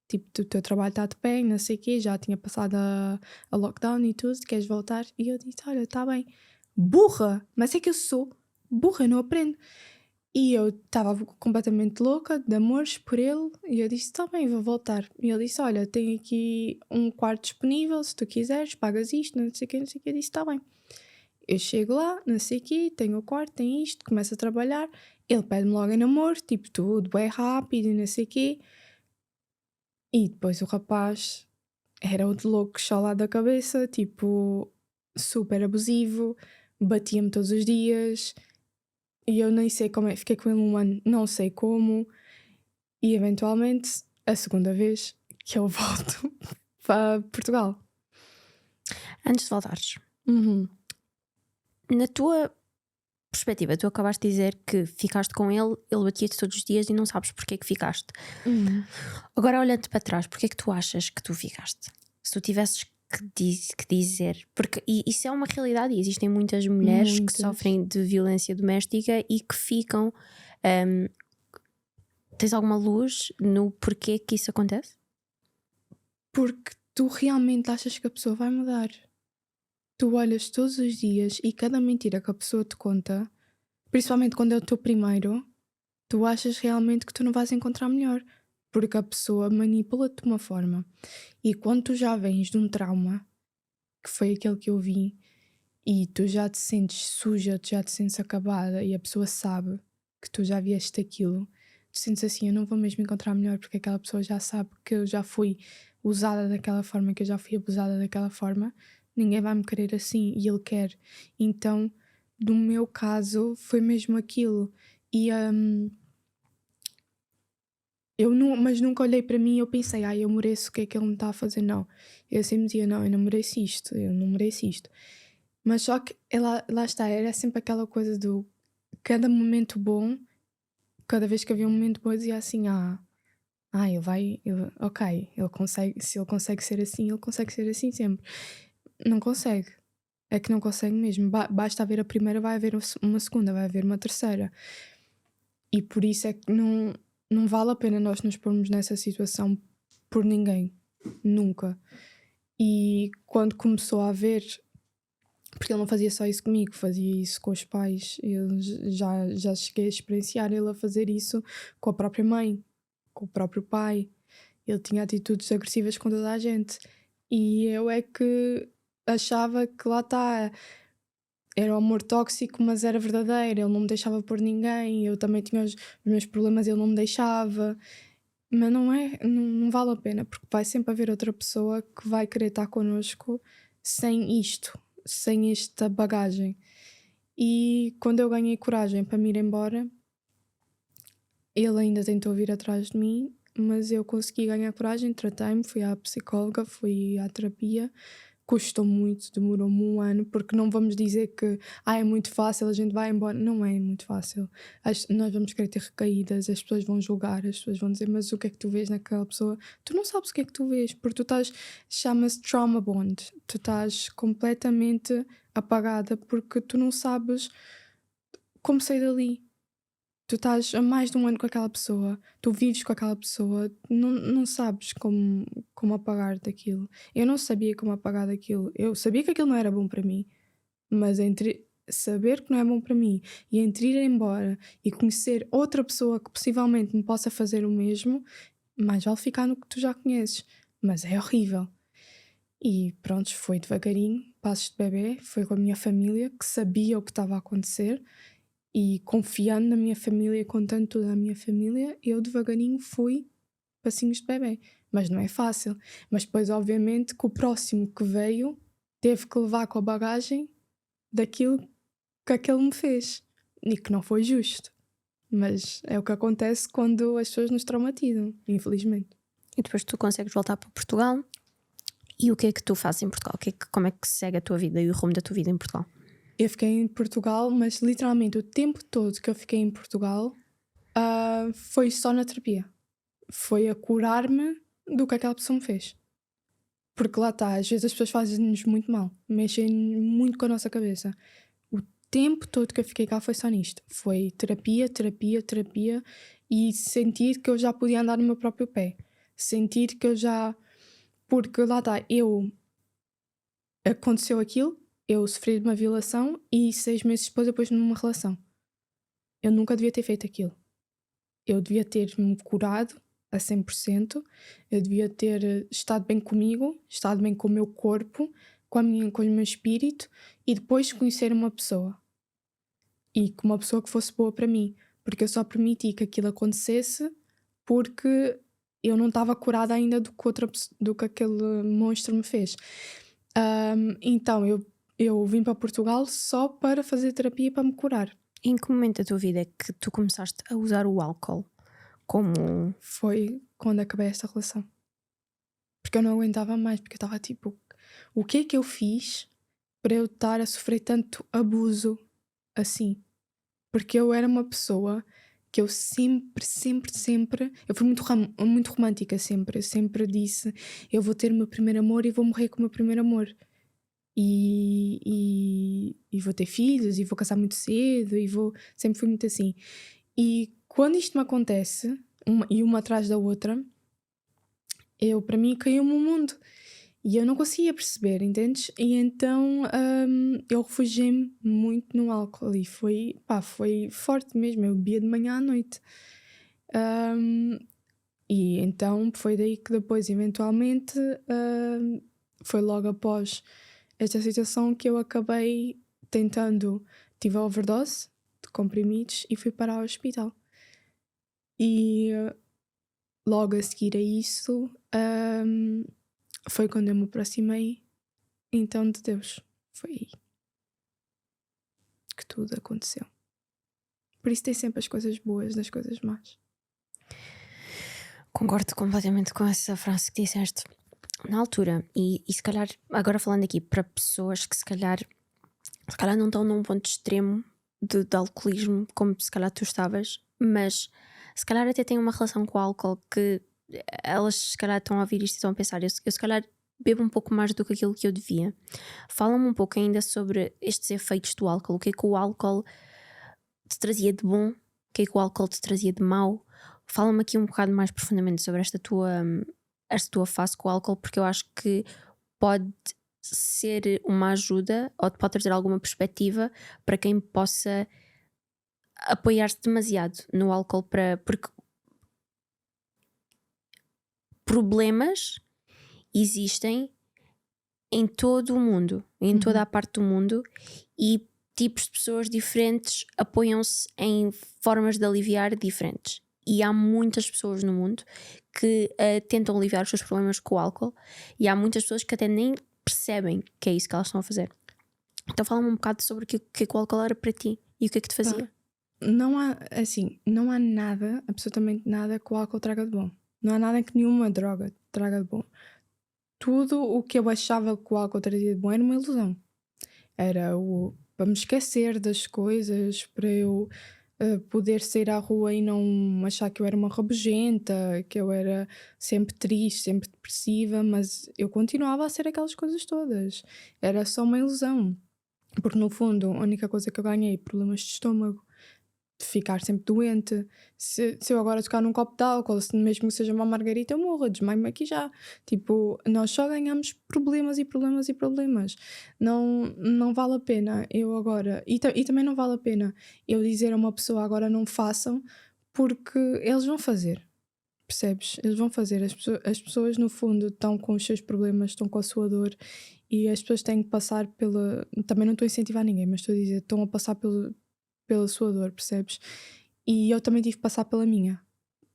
Tipo, o teu trabalho está de pé, não sei o quê, já tinha passado a lockdown e tudo, queres voltar? E eu disse: olha, está bem. Burra! Mas é que eu sou burra, eu não aprendo. E eu estava completamente louca de amores por ele. E eu disse: está bem, vou voltar. E ele disse: olha, tenho aqui um quarto disponível, se tu quiseres, pagas isto, não sei o quê, não sei o quê. Eu disse: está bem. Eu chego lá, não sei o quê, tenho o quarto, tenho isto, começo a trabalhar. Ele pede-me logo em namoro, tipo tudo, bem rápido e não sei o quê. E depois o rapaz era outro louco só lá da cabeça, tipo, super abusivo, batia-me todos os dias. E eu nem sei como é, fiquei com ele um ano, não sei como. E eventualmente, a segunda vez que eu volto para Portugal. Antes de voltares, Uhum. na tua perspectiva, tu acabaste de dizer que ficaste com ele, ele batia-te todos os dias e não sabes porque é que ficaste. Agora, olhando para trás, porque é que tu achas que tu ficaste? Se tu tivesses que dizer, porque isso é uma realidade e existem muitas mulheres que sofrem de violência doméstica e que ficam. Tens alguma luz no porquê que isso acontece? Porque tu realmente achas que a pessoa vai mudar. Tu olhas todos os dias e cada mentira que a pessoa te conta, principalmente quando é o teu primeiro, tu achas realmente que tu não vais encontrar melhor. Porque a pessoa manipula-te de uma forma. E quando tu já vens de um trauma, que foi aquele que eu vi, e tu já te sentes suja, tu já te sentes acabada, e a pessoa sabe que tu já vieste aquilo, tu sentes assim: eu não vou mesmo encontrar melhor, porque aquela pessoa já sabe que eu já fui usada daquela forma, que eu já fui abusada daquela forma, ninguém vai me querer assim, e ele quer. Então, no meu caso, foi mesmo aquilo. E mas nunca olhei para mim e eu pensei: eu mereço o que é que ele me está a fazer. Não, eu sempre dizia: não, eu não mereço isto, eu não mereço isto. Mas só que lá está, era sempre aquela coisa do cada momento bom, cada vez que havia um momento bom, eu dizia assim: ok, ele consegue, se ele consegue ser assim, ele consegue ser assim sempre. Não consegue, é que não consegue mesmo. Basta haver a primeira, vai haver uma segunda, vai haver uma terceira. E por isso é que não vale a pena nós nos pormos nessa situação por ninguém. Nunca. E quando começou a haver, porque ele não fazia só isso comigo, fazia isso com os pais. Eu já cheguei a experienciar ele a fazer isso com a própria mãe, com o próprio pai. Ele tinha atitudes agressivas com toda a gente. E eu é que achava que lá está, era o amor tóxico, mas era verdadeiro. Ele não me deixava por ninguém. Eu também tinha os meus problemas, ele não me deixava. Mas não é, não vale a pena, porque vai sempre haver outra pessoa que vai querer estar connosco sem isto, sem esta bagagem. E quando eu ganhei coragem para me ir embora, ele ainda tentou vir atrás de mim, mas eu consegui ganhar coragem, tratei-me, fui à psicóloga, fui à terapia. Custou muito, demorou-me 1 ano, porque não vamos dizer que é muito fácil, a gente vai embora. Não é muito fácil. Nós vamos querer ter recaídas, as pessoas vão julgar, as pessoas vão dizer, mas o que é que tu vês naquela pessoa? Tu não sabes o que é que tu vês, porque tu estás, chama-se trauma bond, tu estás completamente apagada porque tu não sabes como sair dali. Tu estás há mais de 1 ano com aquela pessoa, tu vives com aquela pessoa, não sabes como apagar daquilo. Eu não sabia como apagar daquilo. Eu sabia que aquilo não era bom para mim, mas entre saber que não é bom para mim e entre ir embora e conhecer outra pessoa que possivelmente me possa fazer o mesmo, mais vale ficar no que tu já conheces. Mas é horrível. E pronto, foi devagarinho, passos de bebê, foi com a minha família que sabia o que estava a acontecer. E confiando na minha família, contando tudo à minha família, eu devagarinho fui passinhos de bebê. Mas não é fácil. Mas depois, obviamente, que o próximo que veio teve que levar com a bagagem daquilo que aquele me fez. E que não foi justo. Mas é o que acontece quando as pessoas nos traumatizam, infelizmente. E depois tu consegues voltar para Portugal. E o que é que tu fazes em Portugal? Como é que segue a tua vida e o rumo da tua vida em Portugal? Eu fiquei em Portugal, mas literalmente o tempo todo que eu fiquei em Portugal foi só na terapia. Foi a curar-me do que aquela pessoa me fez. Porque lá está, às vezes as pessoas fazem-nos muito mal, mexem muito com a nossa cabeça. O tempo todo que eu fiquei cá foi só nisto. Foi terapia, terapia, terapia e sentir que eu já podia andar no meu próprio pé. Sentir que eu já... Porque lá está, aconteceu aquilo, eu sofri de uma violação e 6 meses depois eu pus-me numa relação. Eu nunca devia ter feito aquilo. Eu devia ter-me curado a 100%, eu devia ter estado bem comigo, estado bem com o meu corpo, com o meu espírito e depois conhecer uma pessoa. E com uma pessoa que fosse boa para mim. Porque eu só permiti que aquilo acontecesse porque eu não estava curada ainda do que aquele monstro me fez. Então eu vim para Portugal só para fazer terapia e para me curar. Em que momento da tua vida é que tu começaste a usar o álcool como... Foi quando acabei esta relação. Porque eu não aguentava mais, porque eu estava tipo, o que é que eu fiz para eu estar a sofrer tanto abuso assim? Porque eu era uma pessoa que eu sempre, eu fui muito romântica sempre. Eu sempre disse, eu vou ter o meu primeiro amor e vou morrer com o meu primeiro amor. E vou ter filhos e vou casar muito cedo sempre fui muito assim. E quando isto me acontece, uma atrás da outra, para mim caiu-me o mundo e eu não conseguia perceber, entendes? E então eu refugiei-me muito no álcool e foi forte mesmo, eu bebia de manhã à noite. E então foi daí que depois eventualmente foi logo após esta situação que eu acabei tive a overdose de comprimidos e fui parar ao hospital. E logo a seguir a isso foi quando eu me aproximei então de Deus. Foi aí que tudo aconteceu. Por isso tem sempre as coisas boas das coisas más. Concordo completamente com essa frase que disseste na altura. E se calhar, agora falando aqui para pessoas que se calhar não estão num ponto extremo de alcoolismo como se calhar tu estavas, mas se calhar até têm uma relação com o álcool que elas se calhar estão a ouvir isto e estão a pensar, eu se calhar bebo um pouco mais do que aquilo que eu devia. Fala-me um pouco ainda sobre estes efeitos do álcool. O que é que o álcool te trazia de bom? O que é que o álcool te trazia de mau. Fala-me aqui um bocado mais profundamente sobre esta tua fase com o álcool, porque eu acho que pode ser uma ajuda ou pode trazer alguma perspectiva para quem possa apoiar-se demasiado no álcool, porque problemas existem em todo o mundo, em toda a parte do mundo, e tipos de pessoas diferentes apoiam-se em formas de aliviar diferentes. E há muitas pessoas no mundo que tentam aliviar os seus problemas com o álcool, e há muitas pessoas que até nem percebem que é isso que elas estão a fazer. Então fala-me um bocado sobre o que o álcool era para ti e o que é que te fazia. Não há nada, absolutamente nada que o álcool traga de bom. Não há nada que nenhuma droga traga de bom. Tudo o que eu achava que o álcool trazia de bom era uma ilusão. Era para me esquecer das coisas, para eu poder sair à rua e não achar que eu era uma rabugenta, que eu era sempre triste, sempre depressiva, mas eu continuava a ser aquelas coisas todas. Era só uma ilusão. Porque no fundo, a única coisa que eu ganhei, problemas de estômago, de ficar sempre doente. Se eu agora tocar num copo de álcool, se mesmo que seja uma margarita, eu morro, desmaio-me aqui já. Tipo, nós só ganhamos problemas e problemas e problemas. Não vale a pena eu agora. E também não vale a pena eu dizer a uma pessoa agora não façam, porque eles vão fazer. Percebes? Eles vão fazer. As pessoas, no fundo, estão com os seus problemas, estão com a sua dor, e as pessoas têm que passar pela. Também não estou a incentivar ninguém, mas estou a dizer, estão a passar pela sua dor, percebes? E eu também tive que passar pela minha.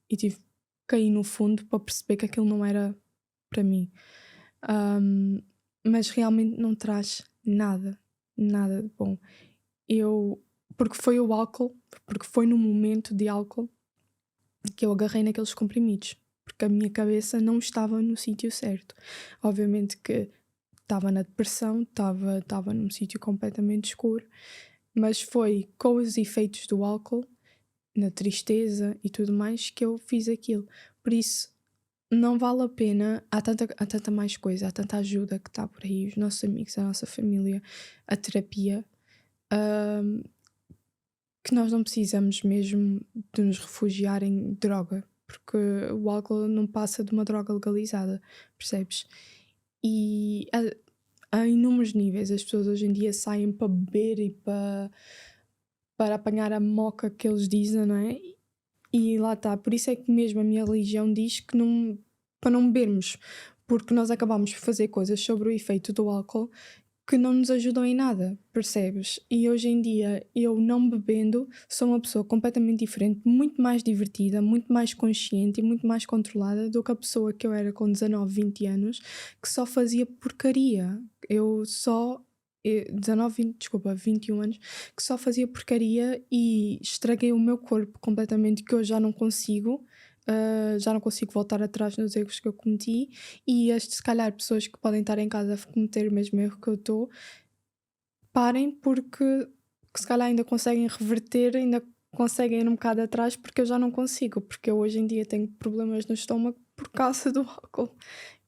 E tive que cair no fundo para perceber que aquilo não era para mim. Mas realmente não traz nada de bom. Porque foi o álcool, porque foi no momento de álcool que eu agarrei naqueles comprimidos. Porque a minha cabeça não estava no sítio certo. Obviamente que estava na depressão, estava num sítio completamente escuro, mas foi com os efeitos do álcool, na tristeza e tudo mais, que eu fiz aquilo. Por isso, não vale a pena. Há tanta mais coisa, há tanta ajuda que está por aí, os nossos amigos, a nossa família, a terapia, que nós não precisamos mesmo de nos refugiar em droga, porque o álcool não passa de uma droga legalizada, percebes? E há inúmeros níveis. As pessoas hoje em dia saem para beber e para apanhar a moca que eles dizem, não é? E lá está. Por isso é que mesmo a minha religião diz que para não bebermos, porque nós acabamos por fazer coisas sobre o efeito do álcool que não nos ajudam em nada, percebes? E hoje em dia, eu não bebendo, sou uma pessoa completamente diferente, muito mais divertida, muito mais consciente e muito mais controlada do que a pessoa que eu era com 19, 20 anos, que só fazia porcaria. 21 anos, que só fazia porcaria e estraguei o meu corpo completamente, que eu já não consigo. Já não consigo voltar atrás nos erros que eu cometi, e se calhar pessoas que podem estar em casa a cometer o mesmo erro que eu estou, parem, porque se calhar ainda conseguem reverter, ainda conseguem ir um bocado atrás, porque eu já não consigo, porque eu hoje em dia tenho problemas no estômago por causa do álcool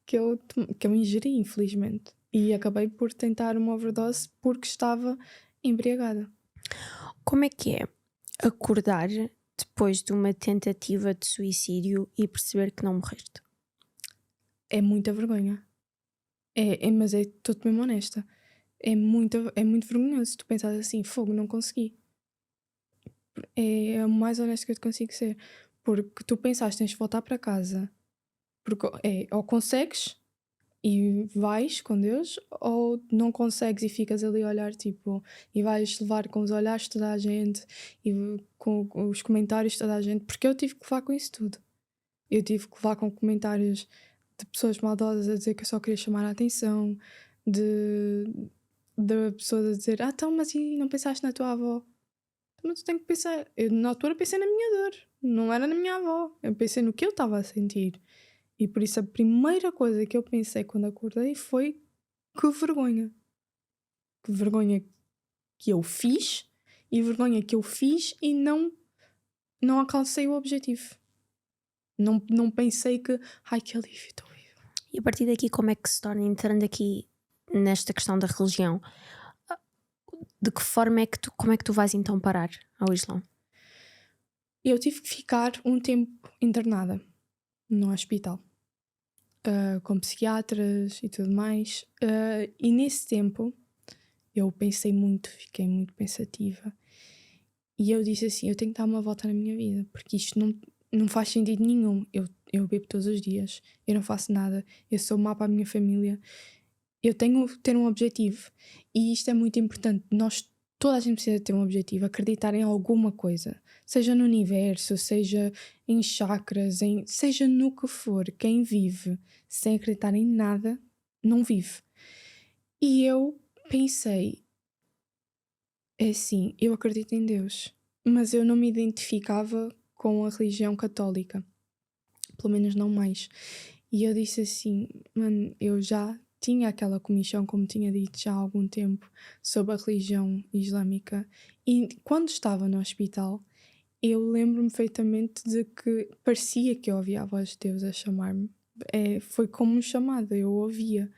que eu ingeri, infelizmente, e acabei por tentar uma overdose porque estava embriagada. Como é que é acordar depois de uma tentativa de suicídio e perceber que não morreste? É muita vergonha. Mas estou-te mesmo honesta. É muito vergonhoso. Tu pensas assim, fogo, não consegui. É o mais honesto que eu te consigo ser. Porque tu pensaste, tens de voltar para casa. Porque ou consegues e vais com Deus, ou não consegues e ficas ali a olhar, tipo, e vais levar com os olhares de toda a gente e com os comentários de toda a gente, porque eu tive que levar com isso tudo. Eu tive que levar com comentários de pessoas maldosas a dizer que eu só queria chamar a atenção, de pessoas a dizer, então, mas e não pensaste na tua avó? Mas tu tens que pensar. Eu na altura pensei na minha dor, não era na minha avó. Eu pensei no que eu estava a sentir. E por isso a primeira coisa que eu pensei quando acordei foi: que vergonha. Que vergonha que eu fiz, e vergonha que eu fiz e não alcancei o objetivo. Não pensei que, ai, que alívio, estou viva. E a partir daqui, como é que se torna, entrando aqui nesta questão da religião, de que forma como é que tu vais então parar ao Islão? Eu tive que ficar um tempo internada no hospital, com psiquiatras e tudo mais. E nesse tempo eu pensei muito, fiquei muito pensativa. E eu disse assim, eu tenho que dar uma volta na minha vida, porque isto não faz sentido nenhum. Eu bebo todos os dias, eu não faço nada, eu sou má para a minha família. Eu tenho que ter um objetivo. E isto é muito importante. Toda a gente precisa ter um objetivo, acreditar em alguma coisa. Seja no universo, seja em chakras, seja no que for. Quem vive sem acreditar em nada, não vive. E eu pensei, é assim, eu acredito em Deus, mas eu não me identificava com a religião católica. Pelo menos não mais. E eu disse assim, mano, eu já tinha aquela comichão, como tinha dito já há algum tempo, sobre a religião islâmica. E quando estava no hospital, eu lembro-me perfeitamente de que parecia que eu ouvia a voz de Deus a chamar-me. Foi como um chamado, eu ouvia.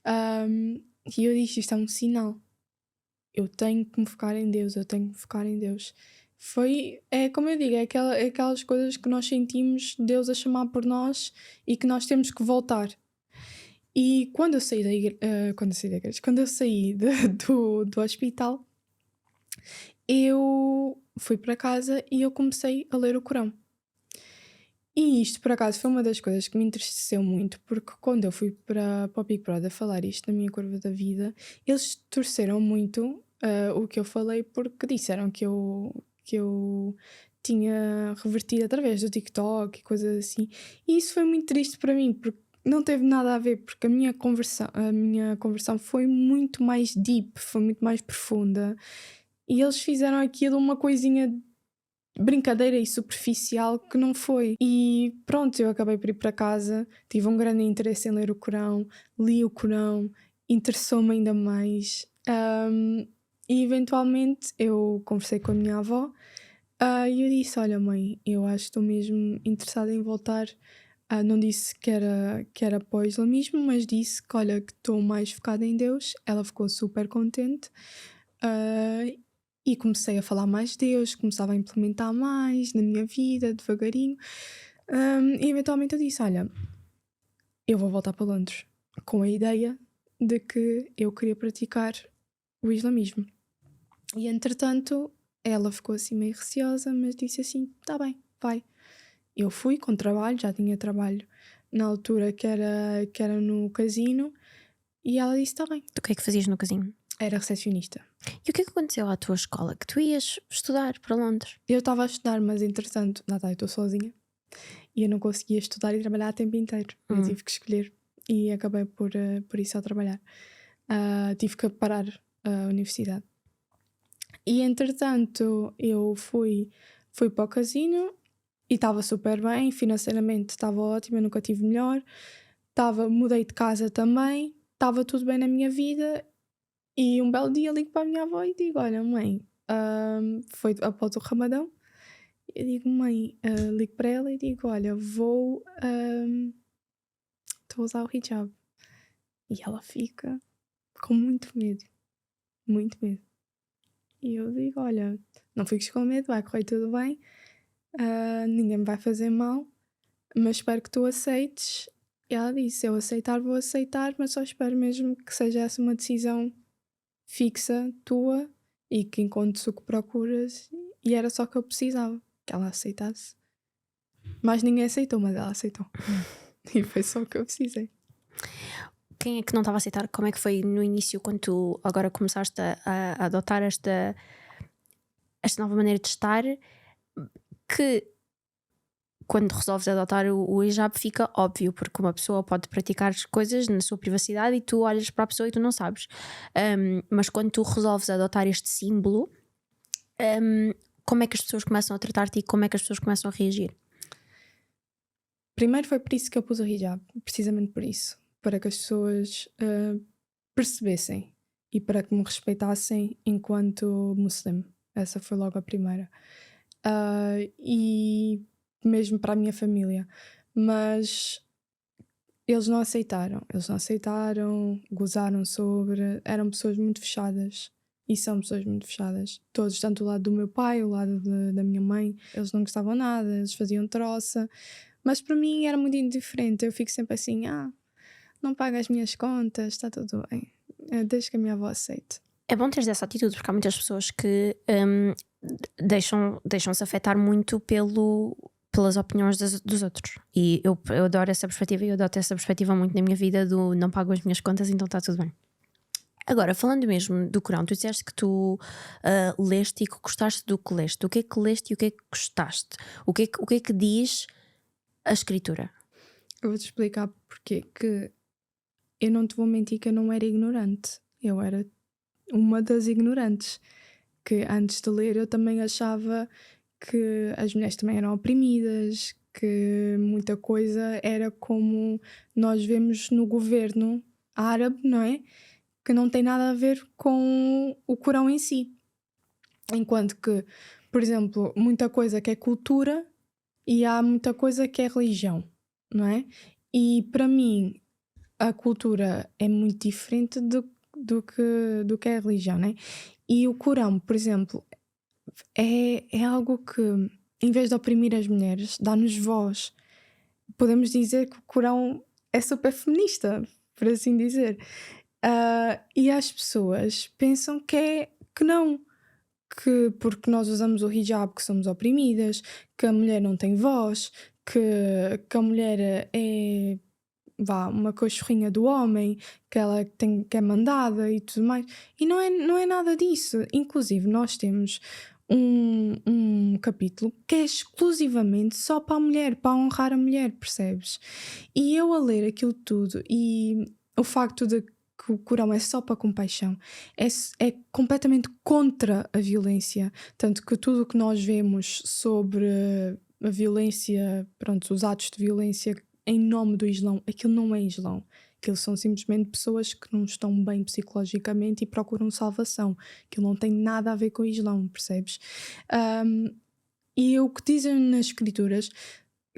E eu disse, isto é um sinal. Eu tenho que me focar em Deus, eu tenho que me focar em Deus. Como eu digo, é aquelas coisas que nós sentimos Deus a chamar por nós e que nós temos que voltar. E quando eu saí da igreja, quando eu saí do hospital, eu fui para casa e eu comecei a ler o Corão. E isto, por acaso, foi uma das coisas que me entristeceu muito, porque quando eu fui para o Big Brother falar isto na minha curva da vida, eles torceram muito o que eu falei, porque disseram que eu tinha revertido através do TikTok e coisas assim. E isso foi muito triste para mim, porque não teve nada a ver, porque a minha conversão foi muito mais deep, foi muito mais profunda. E eles fizeram aquilo uma coisinha brincadeira e superficial que não foi. E pronto, eu acabei por ir para casa, tive um grande interesse em ler o Corão, li o Corão, interessou-me ainda mais. E eventualmente eu conversei com a minha avó e eu disse, olha mãe, eu acho que estou mesmo interessada em voltar. Não disse que era para o islamismo, mas disse que olha, que estou mais focada em Deus. Ela ficou super contente. E comecei a falar mais de Deus, começava a implementar mais na minha vida, devagarinho. E eventualmente eu disse, olha, eu vou voltar para Londres, com a ideia de que eu queria praticar o islamismo. E entretanto, ela ficou assim meio receosa, mas disse assim, tá bem, vai. Eu fui com trabalho, já tinha trabalho na altura que era no casino, e ela disse, tá bem. O que é que fazias no casino? Era recepcionista. E o que é que aconteceu à tua escola? Que tu ias estudar para Londres? Eu estava a estudar, mas entretanto, lá está, eu estou sozinha e eu não conseguia estudar e trabalhar a tempo inteiro. Eu tive que escolher e acabei por ir só trabalhar. Tive que parar a universidade. E entretanto, eu fui para o casino e estava super bem, financeiramente estava ótimo, eu nunca tive melhor. Mudei de casa também, estava tudo bem na minha vida. E um belo dia ligo para a minha avó e digo, olha mãe, foi após o Ramadão, eu digo, mãe, ligo para ela e digo, olha, estou a usar o hijab. E ela fica com muito medo. E eu digo, olha, não fiques com medo, vai correr tudo bem, ninguém me vai fazer mal, mas espero que tu aceites. E ela disse, se eu aceitar, vou aceitar, mas só espero mesmo que seja essa uma decisão fixa, tua, e que encontres o que procuras. E era só o que eu precisava, que ela aceitasse. Mas ninguém aceitou, mas ela aceitou. E foi só o que eu precisei. Quem é que não estava a aceitar? Como é que foi no início, quando tu agora começaste a adotar esta nova maneira de estar, que quando resolves adotar o hijab fica óbvio, porque uma pessoa pode praticar coisas na sua privacidade e tu olhas para a pessoa e tu não sabes. Mas quando tu resolves adotar este símbolo, como é que as pessoas começam a tratar-te e como é que as pessoas começam a reagir? Primeiro foi por isso que eu pus o hijab, precisamente por isso, para que as pessoas percebessem e para que me respeitassem enquanto muçulmano. Essa foi logo a primeira. E mesmo para a minha família. Mas eles não aceitaram, gozaram sobre, eram pessoas muito fechadas E são pessoas muito fechadas. Todos, tanto o lado do meu pai, o lado da minha mãe, eles não gostavam nada, eles faziam troça. Mas para mim era muito indiferente. Eu fico sempre assim, não pago as minhas contas, está tudo bem. Desde que a minha avó aceite. É bom teres essa atitude, porque há muitas pessoas que deixam-se afetar muito pelas opiniões dos outros. E eu adoro essa perspectiva e eu adoto essa perspectiva muito na minha vida do não pago as minhas contas, então está tudo bem. Agora, falando mesmo do Corão, tu disseste que tu leste e que gostaste do que leste. O que é que leste e o que é que gostaste? O que é que diz a escritura? Eu vou-te explicar porque que eu não te vou mentir que eu não era ignorante. Eu era uma das ignorantes. Que antes de ler eu também achava que as mulheres também eram oprimidas, que muita coisa era como nós vemos no governo árabe, não é? Que não tem nada a ver com o Corão em si. Enquanto que, por exemplo, muita coisa que é cultura e há muita coisa que é religião, não é? E para mim a cultura é muito diferente do que é a religião, não é? E o Corão, por exemplo, é algo que, em vez de oprimir as mulheres, dá-nos voz. Podemos dizer que o Corão é super feminista, por assim dizer. E as pessoas pensam que não, que porque nós usamos o hijab que somos oprimidas, que a mulher não tem voz, que a mulher é uma cachorrinha do homem, que ela que é mandada e tudo mais. E não é nada disso. Inclusive nós temos um capítulo que é exclusivamente só para a mulher, para honrar a mulher, percebes? E eu a ler aquilo tudo e o facto de que o Corão é só para compaixão é completamente contra a violência, tanto que tudo o que nós vemos sobre a violência, pronto, os atos de violência em nome do Islão, aquilo não é Islão. Aquilo são simplesmente pessoas que não estão bem psicologicamente e procuram salvação. Aquilo não tem nada a ver com o Islão, percebes? E o que dizem nas escrituras,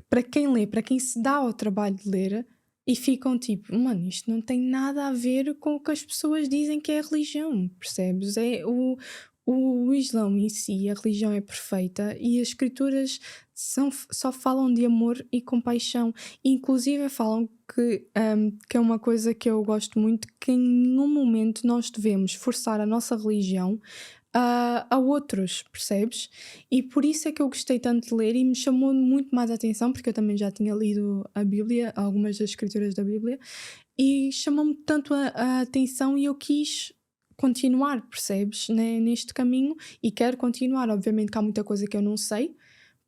para quem lê, para quem se dá ao trabalho de ler, e ficam tipo, mano, isto não tem nada a ver com o que as pessoas dizem que é a religião, percebes? É o Islão em si, a religião é perfeita e as escrituras só falam de amor e compaixão. Inclusive falam que é uma coisa que eu gosto muito, que em nenhum momento nós devemos forçar a nossa religião a outros, percebes? E por isso é que eu gostei tanto de ler e me chamou muito mais a atenção, porque eu também já tinha lido a Bíblia, algumas das escrituras da Bíblia, e chamou-me tanto a atenção e eu quis continuar, percebes? Neste caminho e quero continuar. Obviamente que há muita coisa que eu não sei,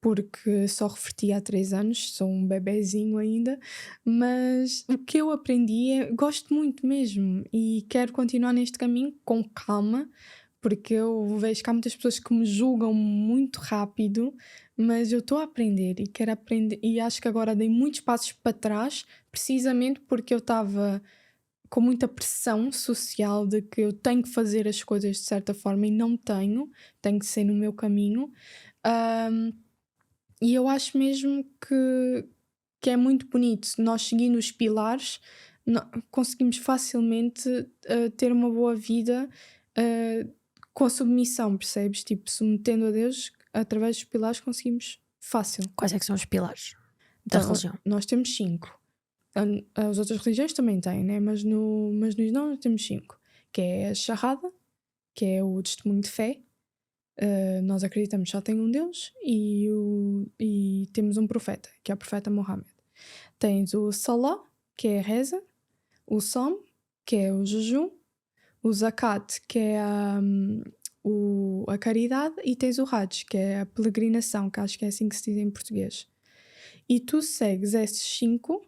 porque só refleti há 3 anos, sou um bebezinho ainda, mas o que eu aprendi gosto muito mesmo e quero continuar neste caminho com calma, porque eu vejo que há muitas pessoas que me julgam muito rápido, mas eu estou a aprender e quero aprender, e acho que agora dei muitos passos para trás, precisamente porque eu estava com muita pressão social de que eu tenho que fazer as coisas de certa forma e não tenho que ser no meu caminho. E eu acho mesmo que é muito bonito. Nós seguindo os pilares, conseguimos facilmente ter uma boa vida com a submissão, percebes? Tipo, submetendo a Deus, através dos pilares conseguimos fácil. Quais é que são os pilares da religião? Nós temos 5. As outras religiões também têm, né? Mas no Islão nós temos 5. Que é a Shahada, que é o testemunho de fé. Nós acreditamos que só tem um Deus e temos um profeta, que é o profeta Muhammad. Tens o Salah, que é a reza, o Som, que é o jejum, o Zakat, que é a caridade, e tens o Hajj, que é a peregrinação, que acho que é assim que se diz em português. E tu segues esses 5,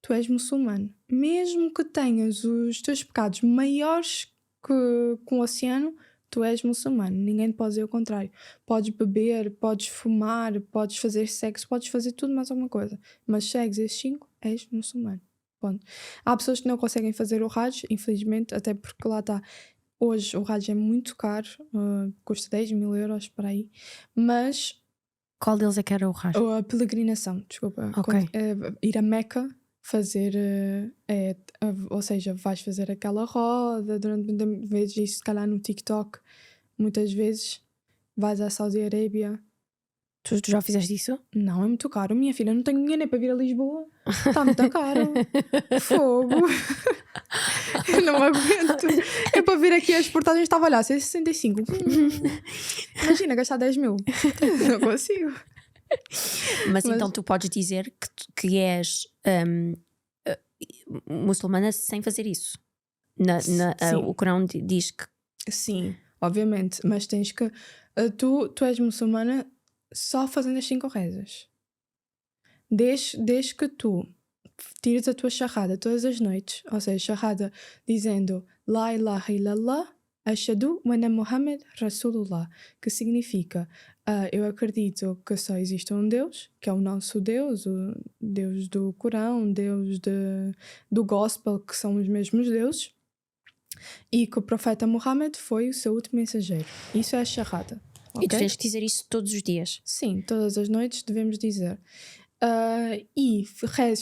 tu és muçulmano. Mesmo que tenhas os teus pecados maiores que o oceano, tu és muçulmano, ninguém te pode dizer o contrário. Podes beber, podes fumar, podes fazer sexo, podes fazer tudo mais alguma coisa, mas segues esses 5, és muçulmano. Ponto. Há pessoas que não conseguem fazer o Hajj, infelizmente, até porque lá está, hoje o Hajj é muito caro, custa 10.000 euros para aí, mas... Qual deles é que era o Hajj? A peregrinação, desculpa. Okay. Ir a Meca fazer, ou seja, vais fazer aquela roda durante muitas vezes, e se calhar no TikTok, muitas vezes vais à Saudi Arábia. Tu já fizeste isso? Não, é muito caro, minha filha, não tenho dinheiro nem para vir a Lisboa, está muito caro. Fogo. Eu não aguento. É para vir aqui as portagens, estava a olhar, 665. Imagina gastar 10 mil. Não consigo. Mas então tu podes dizer que és muçulmana sem fazer isso. O Corão diz que... Sim, obviamente, mas tens que... Tu és muçulmana só fazendo as 5 rezas. Desde que tu tires a tua shahada todas as noites, ou seja, shahada dizendo La ilaha illallah, ashadu wa anna Muhammad Rasulullah, que significa eu acredito que só existe um Deus, que é o nosso Deus, o Deus do Corão, Deus do Gospel, que são os mesmos deuses, e que o profeta Muhammad foi o seu último mensageiro. Isso é a shahada. Okay? E tu tens que dizer isso todos os dias? Sim, todas as noites devemos dizer. E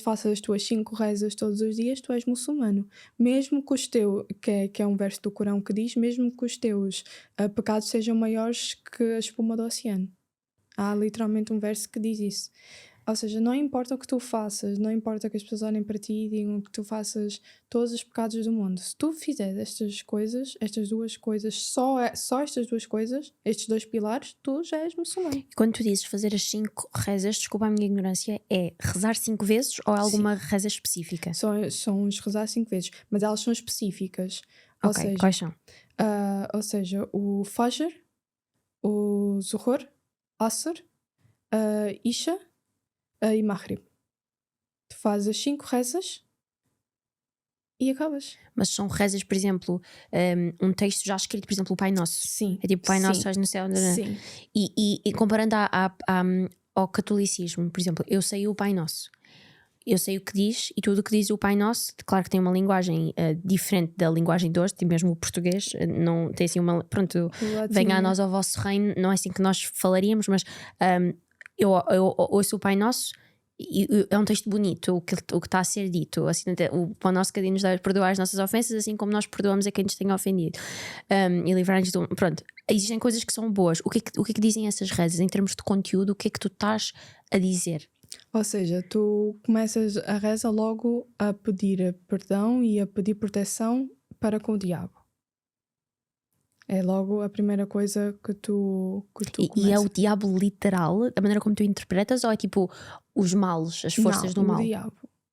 faças as tuas 5 rezas todos os dias, tu és muçulmano. Mesmo que os teus, que é um verso do Corão que diz, mesmo que os teus pecados sejam maiores que a espuma do oceano. Há literalmente um verso que diz isso. Ou seja, não importa o que tu faças, não importa que as pessoas olhem para ti e digam que tu faças todos os pecados do mundo. Se tu fizeres estas coisas, estas 2 coisas, só estas 2 coisas, estes 2 pilares, tu já és muçulmano. E quando tu dizes fazer as 5 rezas, desculpa a minha ignorância, é rezar 5 vezes ou é alguma Sim. reza específica? São os rezar 5 vezes, mas elas são específicas. Ok, ou seja, quais são? Ou seja, o Fajr, o Zuhur, Asr, Isha e Maghrib. Tu fazes as 5 rezas e acabas. Mas são rezas, por exemplo, um texto já escrito, por exemplo, o Pai Nosso. Sim. É tipo Pai Nosso, sim, estás no céu. Sim. E comparando ao catolicismo, por exemplo, eu sei o Pai Nosso. Eu sei o que diz, e tudo o que diz o Pai Nosso, claro que tem uma linguagem diferente da linguagem de hoje, tem mesmo o português, não tem assim uma... Pronto, venha a nós ao vosso reino, não é assim que nós falaríamos, mas eu ouço o Pai Nosso e é um texto bonito o que está a ser dito, assim, o Pão Nosso que nos dá perdoar as nossas ofensas, assim como nós perdoamos a quem nos tenha ofendido, e livrar-nos do... Pronto, existem coisas que são boas. O que é que dizem essas rezas em termos de conteúdo? O que é que tu estás a dizer? Ou seja, tu começas a reza logo a pedir perdão e a pedir proteção para com o diabo. É logo a primeira coisa que tu começas. E é o diabo literal, a maneira como tu interpretas, ou é tipo os males, as forças do mal?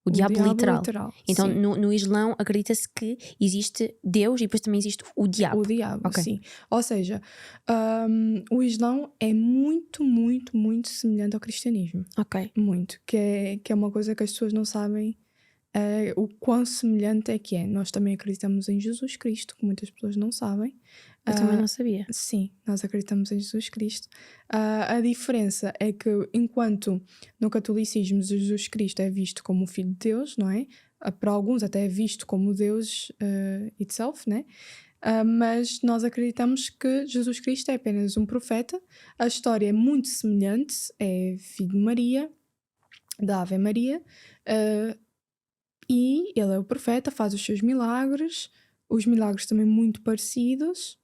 O diabo literal. Então no Islão acredita-se que existe Deus e depois também existe o diabo. O diabo, okay. Sim. Ou seja, o Islão é muito, muito, muito semelhante ao cristianismo. Ok. Muito. Que é uma coisa que as pessoas não sabem o quão semelhante é que é. Nós também acreditamos em Jesus Cristo, que muitas pessoas não sabem. Eu também não sabia. Sim, nós acreditamos em Jesus Cristo. A diferença é que, enquanto no catolicismo Jesus Cristo é visto como o Filho de Deus, não é? Para alguns até é visto como Deus itself, né? Mas nós acreditamos que Jesus Cristo é apenas um profeta. A história é muito semelhante, é filho de Maria, da Ave Maria, e ele é o profeta, faz os seus milagres, os milagres também muito parecidos.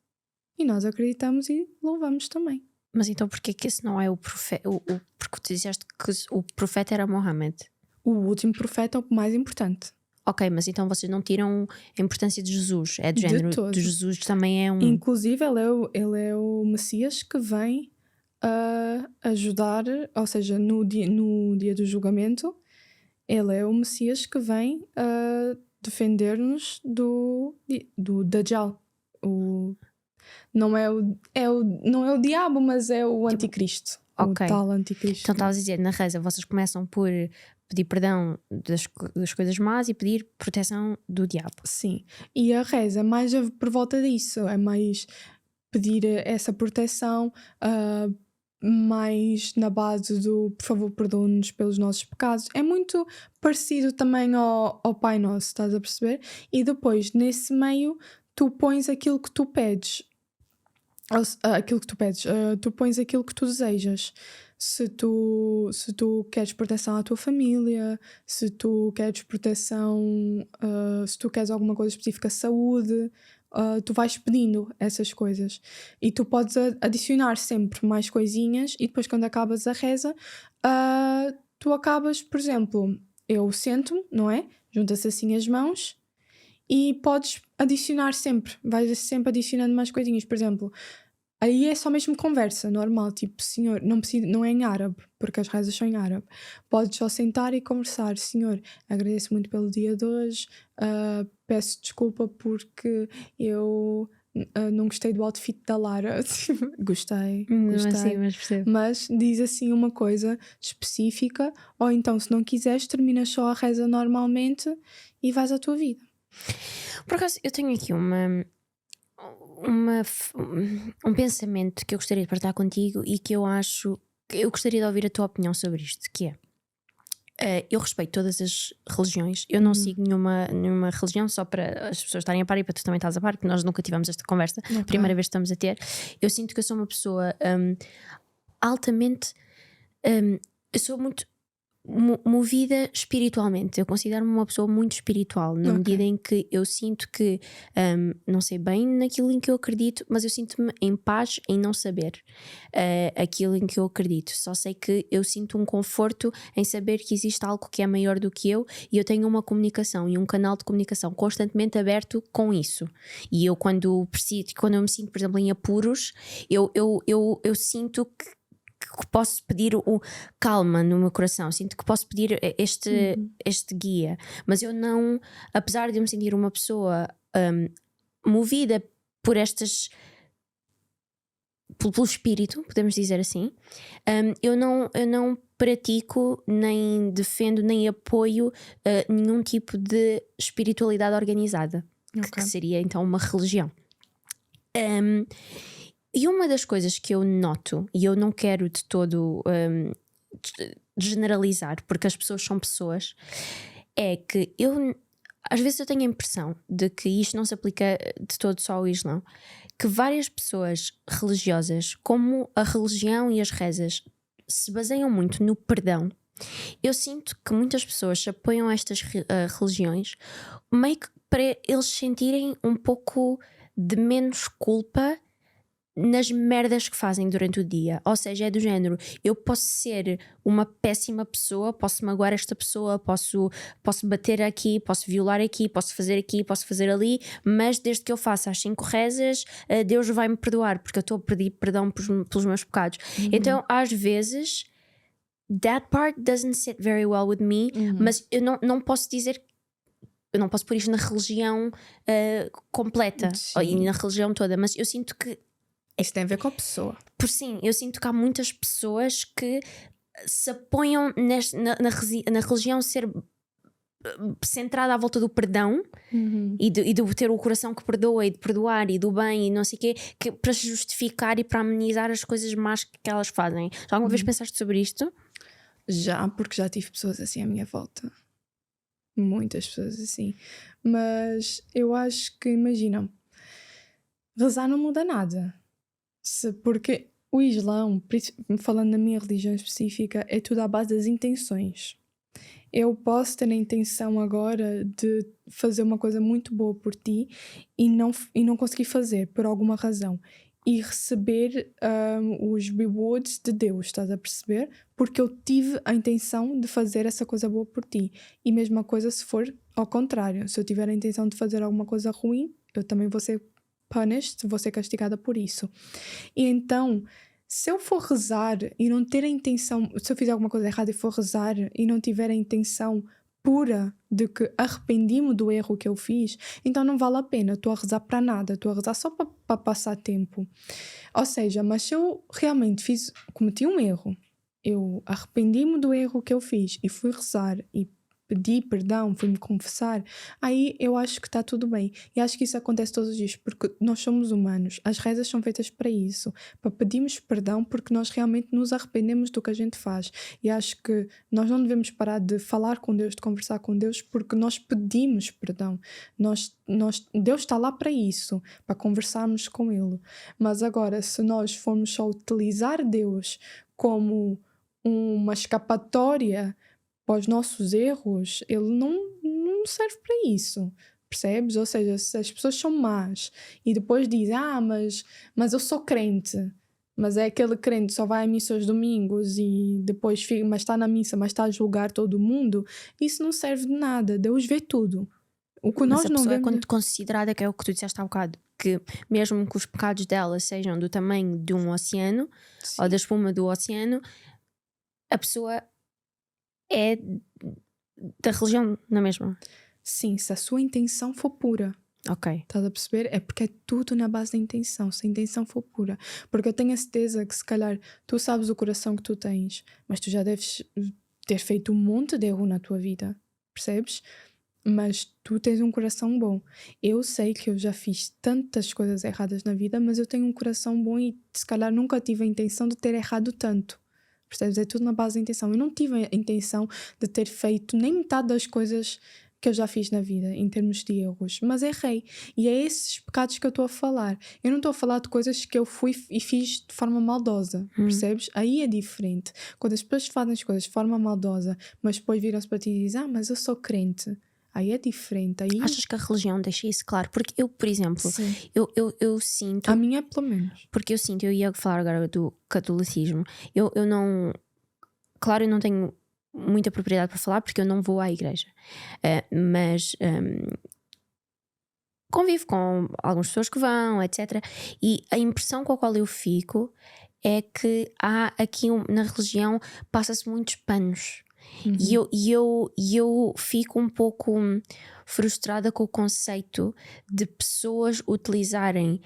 E nós acreditamos e louvamos também. Mas então porquê que esse não é o profeta? Porque tu disseste que o profeta era Mohammed. O último profeta é o mais importante. Ok, mas então vocês não tiram a importância de Jesus. É do género de Jesus também é um... Inclusive ele é o Messias que vem ajudar, ou seja, no dia do julgamento, ele é o Messias que vem defender-nos do Dajjal. Não é o diabo, mas é o anticristo. Okay. O tal anticristo. Então estavas a dizer, na reza vocês começam por pedir perdão das coisas más e pedir proteção do diabo. Sim, e a reza é mais por volta disso, é mais pedir essa proteção, mais na base do por favor perdoa-nos pelos nossos pecados. É muito parecido também ao Pai Nosso, estás a perceber? E depois nesse meio tu pões aquilo que tu pedes, tu pões aquilo que tu desejas. se tu queres proteção à tua família, se tu queres proteção, se tu queres alguma coisa específica, saúde, tu vais pedindo essas coisas. E tu podes adicionar sempre mais coisinhas e depois quando acabas a reza, tu acabas, por exemplo, eu sento-me, não é? Junta-se assim as mãos e podes adicionar sempre, vais sempre adicionando mais coisinhas, por exemplo. Aí é só mesmo conversa, normal, tipo, senhor, não é em árabe, porque as rezas são em árabe. Podes só sentar e conversar, senhor, agradeço muito pelo dia de hoje, peço desculpa porque eu não gostei do outfit da Lara. Gostei, Assim, mas percebo. mas diz assim uma coisa específica, ou então se não quiseres, terminas só a reza normalmente e vais à tua vida. Por acaso, eu tenho aqui um pensamento que eu gostaria de partilhar contigo e que eu gostaria de ouvir a tua opinião sobre isto, que é, eu respeito todas as religiões, eu não sigo nenhuma religião, só para as pessoas estarem a par e para tu também estás a par, porque nós nunca tivemos esta conversa, primeira vez que estamos a ter. Eu sinto que eu sou uma pessoa altamente, eu sou muito movida espiritualmente. Eu considero-me uma pessoa muito espiritual, na medida em que eu sinto que não sei bem naquilo em que eu acredito, mas eu sinto-me em paz em não saber aquilo em que eu acredito. Só sei que eu sinto um conforto em saber que existe algo que é maior do que eu e eu tenho uma comunicação e um canal de comunicação constantemente aberto com isso. E eu quando eu me sinto, por exemplo, em apuros, eu sinto que posso pedir calma no meu coração, sinto que posso pedir este guia, mas eu não, apesar de eu me sentir uma pessoa movida por pelo espírito, podemos dizer assim, eu não pratico, nem defendo, nem apoio nenhum tipo de espiritualidade organizada, que seria então uma religião. E uma das coisas que eu noto, e eu não quero de todo generalizar, porque as pessoas são pessoas, é que às vezes eu tenho a impressão de que isto não se aplica de todo só ao Islão, que várias pessoas religiosas, como a religião e as rezas, se baseiam muito no perdão. Eu sinto que muitas pessoas se apoiam a estas religiões meio que para eles sentirem um pouco de menos culpa nas merdas que fazem durante o dia. Ou seja, é do género, eu posso ser uma péssima pessoa, posso magoar esta pessoa, posso bater aqui, posso violar aqui, posso fazer ali, mas desde que eu faça as 5 rezas, Deus vai me perdoar, porque eu estou a pedir perdão pelos meus pecados. Então às vezes that part doesn't sit very well with me, mas eu não posso dizer, eu não posso pôr isto na religião completa e na religião toda, mas eu sinto que isso tem a ver com a pessoa. Eu sinto que há muitas pessoas que se apoiam na religião ser centrada à volta do perdão e de ter o coração que perdoa e de perdoar e do bem e não sei o quê, que para se justificar e para amenizar as coisas más que elas fazem. Já alguma vez pensaste sobre isto? Já, porque já tive pessoas assim à minha volta. Muitas pessoas assim. Mas eu acho que, imagina, rezar não muda nada. Porque o Islão, falando da minha religião específica, é tudo à base das intenções. Eu posso ter a intenção agora de fazer uma coisa muito boa por ti e não conseguir fazer por alguma razão e receber os rewards de Deus, estás a perceber? Porque eu tive a intenção de fazer essa coisa boa por ti. E mesma coisa se for ao contrário. Se eu tiver a intenção de fazer alguma coisa ruim, eu também vou ser punished, vou ser castigada por isso. E então, se eu for rezar e não ter a intenção, se eu fizer alguma coisa errada e for rezar e não tiver a intenção pura de que arrependi-me do erro que eu fiz, então não vale a pena, estou a rezar para nada, estou a rezar só para passar tempo. Ou seja, mas se eu realmente cometi um erro, eu arrependi-me do erro que eu fiz e fui rezar e pedi perdão, fui-me confessar, aí eu acho que está tudo bem. E acho que isso acontece todos os dias, porque nós somos humanos. As rezas são feitas para isso, para pedirmos perdão, porque nós realmente nos arrependemos do que a gente faz. E acho que nós não devemos parar de falar com Deus, de conversar com Deus, porque nós pedimos perdão. Deus está lá para isso, para conversarmos com Ele. Mas agora, se nós formos só utilizar Deus como uma escapatória para os nossos erros, ele não serve para isso. Percebes? Ou seja, se as pessoas são más e depois dizem, mas eu sou crente, mas é aquele crente que só vai à missa aos domingos e depois fica, mas está na missa, mas está a julgar todo mundo, isso não serve de nada. Deus vê tudo. O que Mas nós a não pessoa é vemos. quando considerada, que é o que tu disseste há bocado, que mesmo que os pecados dela sejam do tamanho de um oceano, Sim. ou da espuma do oceano, a pessoa é da religião na mesma. Sim, se a sua intenção for pura. Ok. Estás a perceber? É porque é tudo na base da intenção. Se a intenção for pura. Porque eu tenho a certeza que se calhar tu sabes o coração que tu tens, mas tu já deves ter feito um monte de erro na tua vida. Percebes? Mas tu tens um coração bom. Eu sei que eu já fiz tantas coisas erradas na vida, mas eu tenho um coração bom e se calhar nunca tive a intenção de ter errado tanto. Percebes? É tudo na base da intenção. Eu não tive a intenção de ter feito nem metade das coisas que eu já fiz na vida, em termos de erros, mas errei. E é esses pecados que eu estou a falar. Eu não estou a falar de coisas que eu fui e fiz de forma maldosa, percebes? Aí é diferente. Quando as pessoas fazem as coisas de forma maldosa, mas depois viram-se para ti e dizem, mas eu sou crente. Aí é diferente. Aí... Achas que a religião deixa isso claro? Porque eu, por exemplo, Sim. eu sinto... A minha, pelo menos. Porque eu ia falar agora do catolicismo. Eu não... Claro, eu não tenho muita propriedade para falar porque eu não vou à igreja. Mas convivo com algumas pessoas que vão, etc. E a impressão com a qual eu fico é que há aqui na religião passa-se muitos panos. E eu fico um pouco frustrada com o conceito de pessoas utilizarem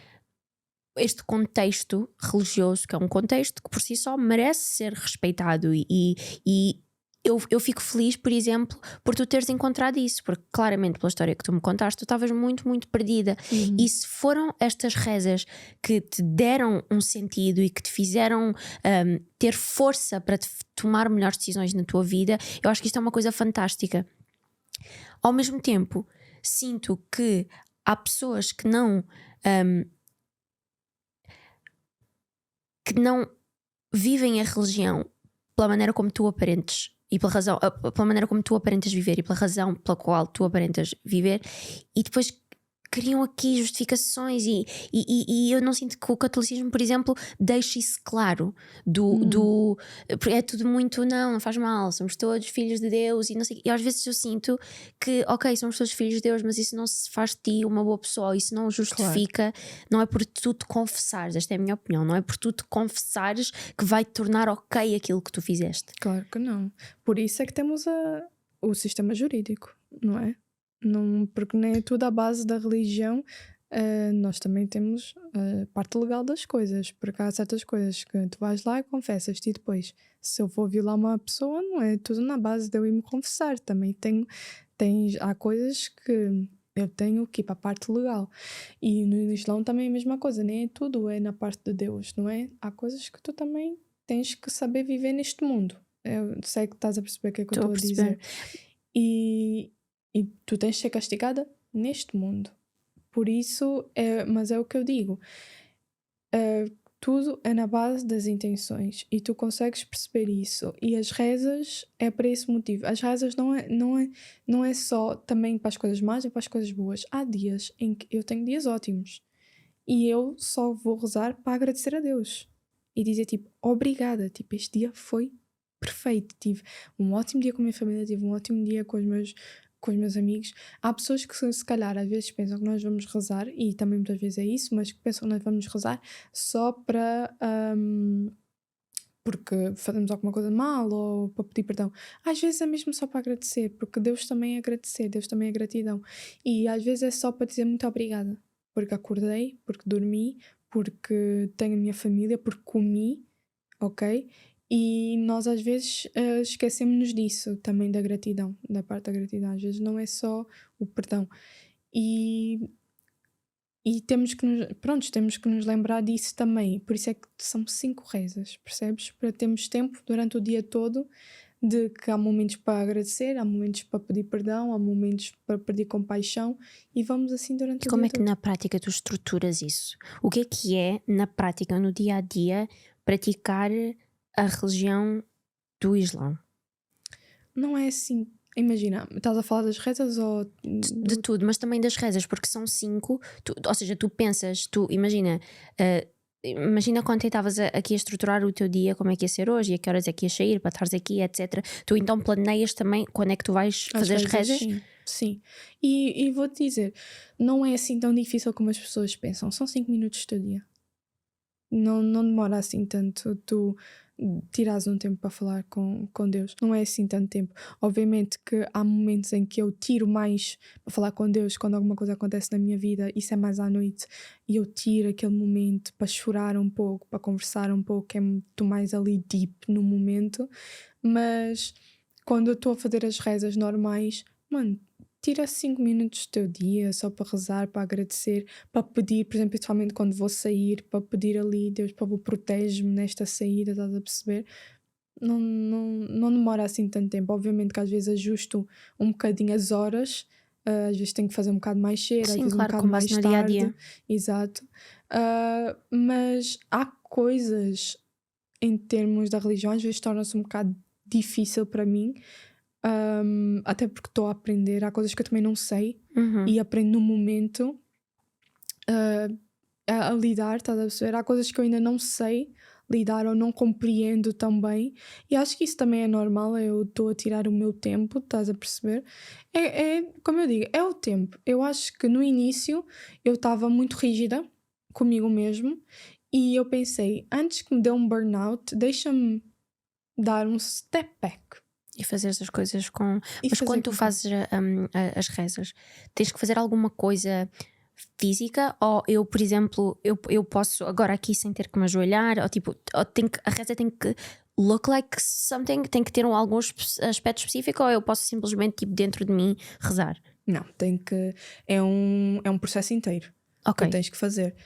este contexto religioso, que é um contexto que por si só merece ser respeitado e eu fico feliz, por exemplo, por tu teres encontrado isso, porque claramente pela história que tu me contaste, tu estavas muito, muito perdida. E se foram estas rezas que te deram um sentido e que te fizeram ter força para tomar melhores decisões na tua vida, eu acho que isto é uma coisa fantástica. Ao mesmo tempo, sinto que há pessoas que não vivem a religião pela maneira como tu aparentes e pela maneira como tu aparentas viver e pela razão pela qual tu aparentas viver, e depois criam aqui justificações e eu não sinto que o catolicismo, por exemplo, deixe isso claro porque é tudo muito, não faz mal, somos todos filhos de Deus e não sei, e às vezes eu sinto que, ok, somos todos filhos de Deus, mas isso não se faz de ti uma boa pessoa, isso não justifica, não é por tu te confessares, esta é a minha opinião, não é por tu te confessares que vai te tornar ok aquilo que tu fizeste. Claro que não. Por isso é que temos o sistema jurídico, não é? Não, porque nem é tudo à base da religião. Nós também temos a parte legal das coisas, porque há certas coisas que tu vais lá e confessas-te, e depois, se eu vou violar uma pessoa, não é tudo na base de eu ir me confessar. Também há coisas que eu tenho que ir para a parte legal, e no Islão também é a mesma coisa, nem é tudo é na parte de Deus, não é? Há coisas que tu também tens que saber viver neste mundo. Eu sei que estás a perceber o que é que eu estou a dizer. E tu tens de ser castigada neste mundo. Por isso, mas é o que eu digo. Tudo é na base das intenções. E tu consegues perceber isso. E as rezas é para esse motivo. As rezas não é só também para as coisas más, é para as coisas boas. Há dias em que eu tenho dias ótimos. E eu só vou rezar para agradecer a Deus. E dizer tipo, obrigada. Tipo, este dia foi perfeito. Tive um ótimo dia com a minha família. Tive um ótimo dia com os meus amigos. Há pessoas que se calhar às vezes pensam que nós vamos rezar, e também muitas vezes é isso, mas que pensam que nós vamos rezar só para porque fazemos alguma coisa mal ou para pedir perdão. Às vezes é mesmo só para agradecer, porque Deus também é agradecer, Deus também é gratidão, e às vezes é só para dizer muito obrigada, porque acordei, porque dormi, porque tenho a minha família, porque comi, ok? E nós às vezes esquecemos-nos disso também, da gratidão, da parte da gratidão. Às vezes não é só o perdão. E temos que nos lembrar disso também. Por isso é que são 5 rezas, percebes? Para termos tempo durante o dia todo de que há momentos para agradecer, há momentos para pedir perdão, há momentos para pedir compaixão, e vamos assim durante o dia todo. Como é que na prática tu estruturas isso? O que é na prática, no dia a dia, praticar a religião do Islão? Não é assim. Imagina, estás a falar das rezas ou. De tudo, mas também das rezas, porque são 5. Ou seja, tu pensas, imagina. Imagina quando estavas aqui a estruturar o teu dia, como é que ia ser hoje, e a que horas é que ias sair, para estares aqui, etc. Tu então planeias também quando é que tu vais fazer as rezas? Sim. E vou-te dizer, não é assim tão difícil como as pessoas pensam. São 5 minutos do teu dia. Não demora assim tanto tu tirares um tempo para falar com Deus. Não é assim tanto tempo. Obviamente que há momentos em que eu tiro mais para falar com Deus quando alguma coisa acontece na minha vida, isso é mais à noite, e eu tiro aquele momento para chorar um pouco, para conversar um pouco, é muito mais ali deep no momento. Mas quando eu estou a fazer as rezas normais, mano, tira 5 minutos do teu dia só para rezar, para agradecer, para pedir, por exemplo, principalmente quando vou sair, para pedir ali, Deus, por favor, protege-me nesta saída, estás a perceber? Não demora assim tanto tempo. Obviamente que às vezes ajusto um bocadinho as horas, às vezes tenho que fazer um bocado mais cedo, às Sim, vezes claro, um com bocado mais base no tarde. dia a dia. Exato. Mas há coisas em termos da religião, às vezes torna-se um bocado difícil para mim. Até porque estou a aprender, há coisas que eu também não sei e aprendo no momento a lidar, estás a perceber? Há coisas que eu ainda não sei lidar ou não compreendo tão bem, e acho que isso também é normal. Eu estou a tirar o meu tempo, estás a perceber? Como eu digo, é o tempo. Eu acho que no início eu estava muito rígida comigo mesmo e eu pensei, antes que me dê um burnout, deixa-me dar um step back. E fazer essas coisas com. Mas quando tu fazes as rezas, tens que fazer alguma coisa física? Ou eu, por exemplo, eu posso agora aqui sem ter que me ajoelhar? Ou tipo, a reza tem que look like something? Tem que ter algum aspecto específico? Ou eu posso simplesmente, tipo, dentro de mim rezar? Não, tem que. É um processo inteiro que tens que fazer.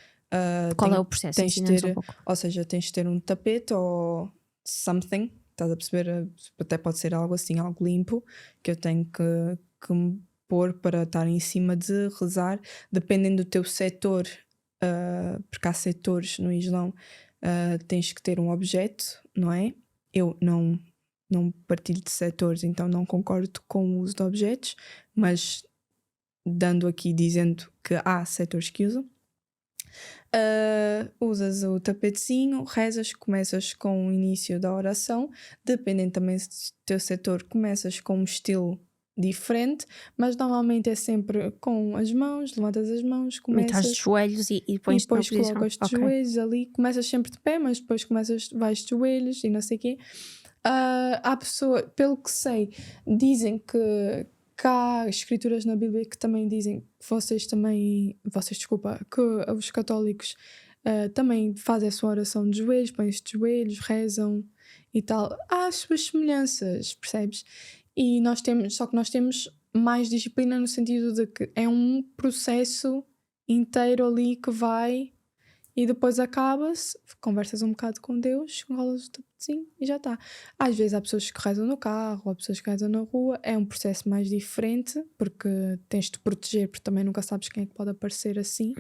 Qual é o processo? Ensina-nos um pouco. Ou seja, tens de ter um tapete ou something. Estás a perceber? Até pode ser algo assim, algo limpo, que eu tenho que me pôr para estar em cima de rezar, dependendo do teu setor, porque há setores no Islão, tens que ter um objeto, não é? Eu não partilho de setores, então não concordo com o uso de objetos, mas dando aqui, dizendo que há setores que usam. Usas o tapetezinho, rezas, começas com o início da oração, dependendo também do teu setor, começas com um estilo diferente, mas normalmente é sempre com as mãos, levantas as mãos, começas... Metes de joelhos e pões e depois colocas de joelhos ali, começas sempre de pé, mas depois vais de joelhos e não sei o quê. Há pessoas, pelo que sei, dizem que há escrituras na Bíblia que também dizem que os católicos também fazem a sua oração de joelhos, põem-se de joelhos, rezam e tal. Há as suas semelhanças, percebes? E nós temos mais disciplina no sentido de que é um processo inteiro ali que vai e depois acaba-se, conversas um bocado com Deus, enrolas o tapetezinho e já está. Às vezes há pessoas que rezam no carro, há pessoas que rezam na rua, é um processo mais diferente porque tens de te proteger, porque também nunca sabes quem é que pode aparecer assim,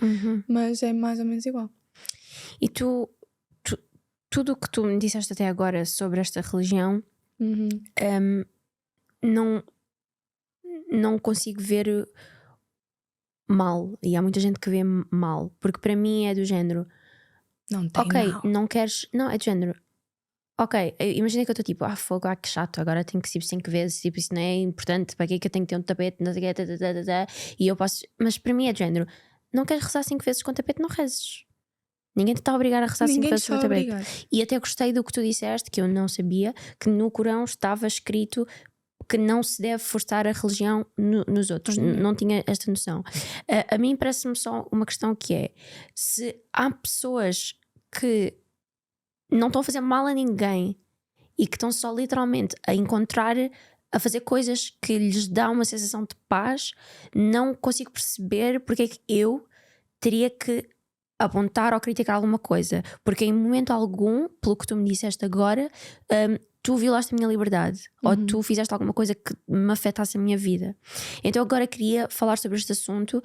mas é mais ou menos igual. E tudo o que tu me disseste até agora sobre esta religião, não consigo ver mal, e há muita gente que vê mal, porque para mim é do género, não tem mal. Não queres, não, é do género, imagina que eu estou tipo, fogo, que chato, agora tenho que ir 5 vezes, tipo, isso não é importante, para que é que eu tenho que ter um tapete, não sei o quê, e eu posso, mas para mim é do género, não queres rezar 5 vezes com o tapete, não rezes. Ninguém te está a obrigar a rezar 5 vezes com o tapete. E até gostei do que tu disseste, que eu não sabia, que no Corão estava escrito que não se deve forçar a religião nos outros. Não tinha esta noção. A mim parece-me só uma questão que é, se há pessoas que não estão a fazer mal a ninguém e que estão só literalmente a fazer coisas que lhes dão uma sensação de paz, não consigo perceber porque é que eu teria que apontar ou criticar alguma coisa, porque em momento algum, pelo que tu me disseste agora, tu violaste a minha liberdade, ou tu fizeste alguma coisa que me afetasse a minha vida. Então agora queria falar sobre este assunto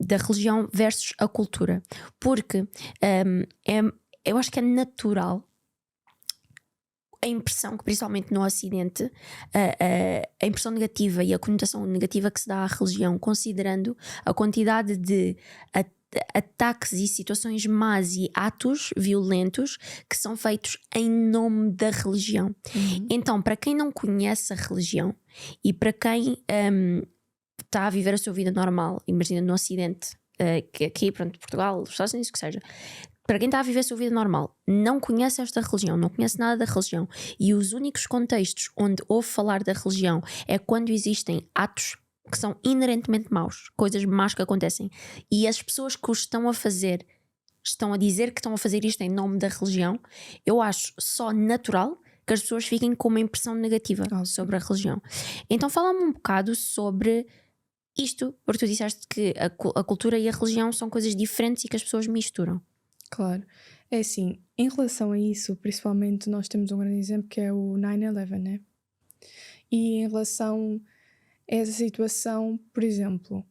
da religião versus a cultura, porque eu acho que é natural a impressão que, principalmente no Ocidente, a impressão negativa e a conotação negativa que se dá à religião, considerando a quantidade de ataques e situações más e atos violentos que são feitos em nome da religião. Então, para quem não conhece a religião e para quem está a viver a sua vida normal, imagina no Ocidente, que aqui, pronto, Portugal, os Estados Unidos, o que seja, para quem está a viver a sua vida normal, não conhece esta religião, não conhece nada da religião, e os únicos contextos onde ouve falar da religião é quando existem atos que são inerentemente maus, coisas más que acontecem, e as pessoas que os estão a fazer estão a dizer que estão a fazer isto em nome da religião, eu acho só natural que as pessoas fiquem com uma impressão negativa sobre a religião. Então fala-me um bocado sobre isto, porque tu disseste que a cultura e a religião são coisas diferentes e que as pessoas misturam. Claro. É assim, em relação a isso, principalmente nós temos um grande exemplo que é o 9/11, né? E em relação a essa situação, por exemplo,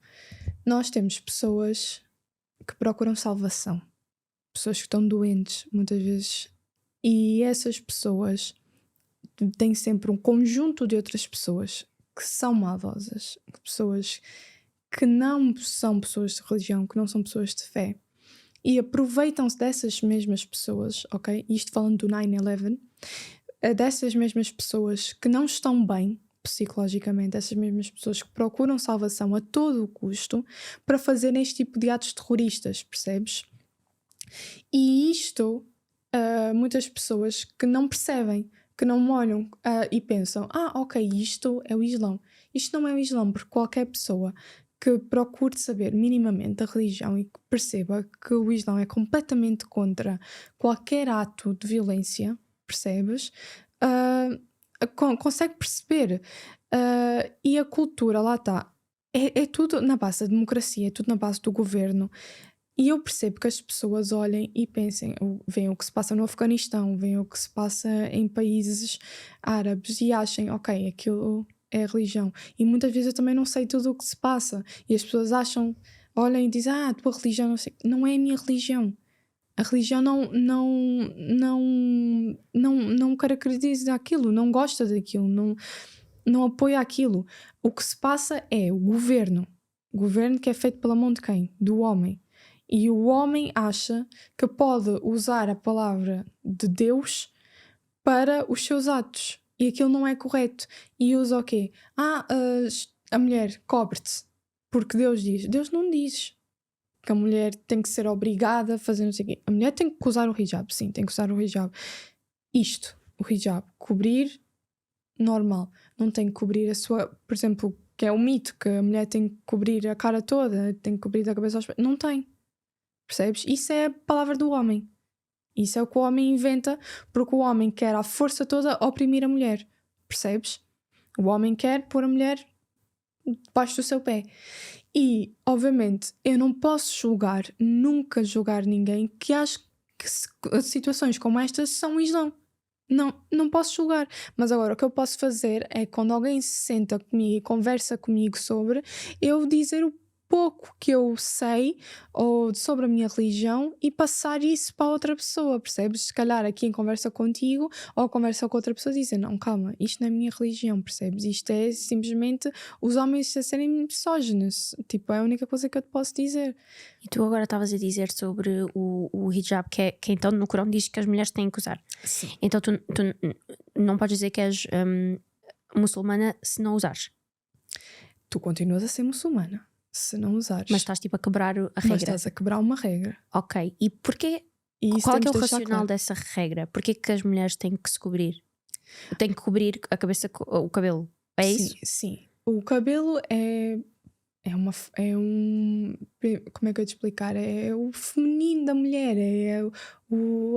nós temos pessoas que procuram salvação, pessoas que estão doentes muitas vezes, e essas pessoas têm sempre um conjunto de outras pessoas que são maldosas, pessoas que não são pessoas de religião, que não são pessoas de fé, e aproveitam-se dessas mesmas pessoas, ok? Isto falando do 9/11, dessas mesmas pessoas que não estão bem psicologicamente, essas mesmas pessoas que procuram salvação a todo o custo para fazerem este tipo de atos terroristas, percebes? E isto, muitas pessoas que não percebem, que não olham e pensam, ok, isto é o Islão. Isto não é o Islão, porque qualquer pessoa que procure saber minimamente a religião e que perceba que o Islão é completamente contra qualquer ato de violência, percebes? Consegue perceber. E a cultura, lá está, é tudo na base da democracia, é tudo na base do governo. E eu percebo que as pessoas olhem e pensem, veem o que se passa no Afeganistão, veem o que se passa em países árabes e achem, ok, aquilo é a religião. E muitas vezes eu também não sei tudo o que se passa. E as pessoas acham, olham e dizem, a tua religião, não sei. Não é a minha religião. A religião não caracteriza aquilo, não gosta daquilo, não apoia aquilo. O que se passa é o governo. O governo que é feito pela mão de quem? Do homem. E o homem acha que pode usar a palavra de Deus para os seus atos. E aquilo não é correto. E usa o quê? A mulher cobre-te. Porque Deus diz. Deus não diz que a mulher tem que ser obrigada a fazer não sei o quê. A mulher tem que usar o hijab. Sim, tem que usar o hijab. O hijab. Cobrir, normal. Não tem que cobrir a sua... Por exemplo, que é o mito, que a mulher tem que cobrir a cara toda, tem que cobrir da cabeça aos pés. Não tem. Percebes? Isso é a palavra do homem. Isso é o que o homem inventa, porque o homem quer à força toda oprimir a mulher. Percebes? O homem quer pôr a mulher debaixo do seu pé. E, obviamente, eu não posso nunca julgar ninguém que acha que situações como estas são um Islão. Não posso julgar. Mas agora o que eu posso fazer é, quando alguém se senta comigo e conversa comigo sobre, eu dizer o pouco que eu sei sobre a minha religião e passar isso para outra pessoa, percebes? Se calhar aqui em conversa contigo ou conversa com outra pessoa dizer, não, calma, isto não é a minha religião, percebes? Isto é simplesmente os homens a serem misóginos, tipo, é a única coisa que eu te posso dizer. E tu agora estavas a dizer sobre o hijab, que então no Corão diz que as mulheres têm que usar. Sim. Então tu não podes dizer que és muçulmana se não usares. Tu continuas a ser muçulmana se não usares. Mas estás tipo a quebrar a regra. Mas estás a quebrar uma regra. Ok. E porquê? Qual é o racional dessa regra? Porquê que as mulheres têm que se cobrir? Têm que cobrir a cabeça, o cabelo? É isso? Sim. O cabelo como é que eu te explicar? É o feminino da mulher,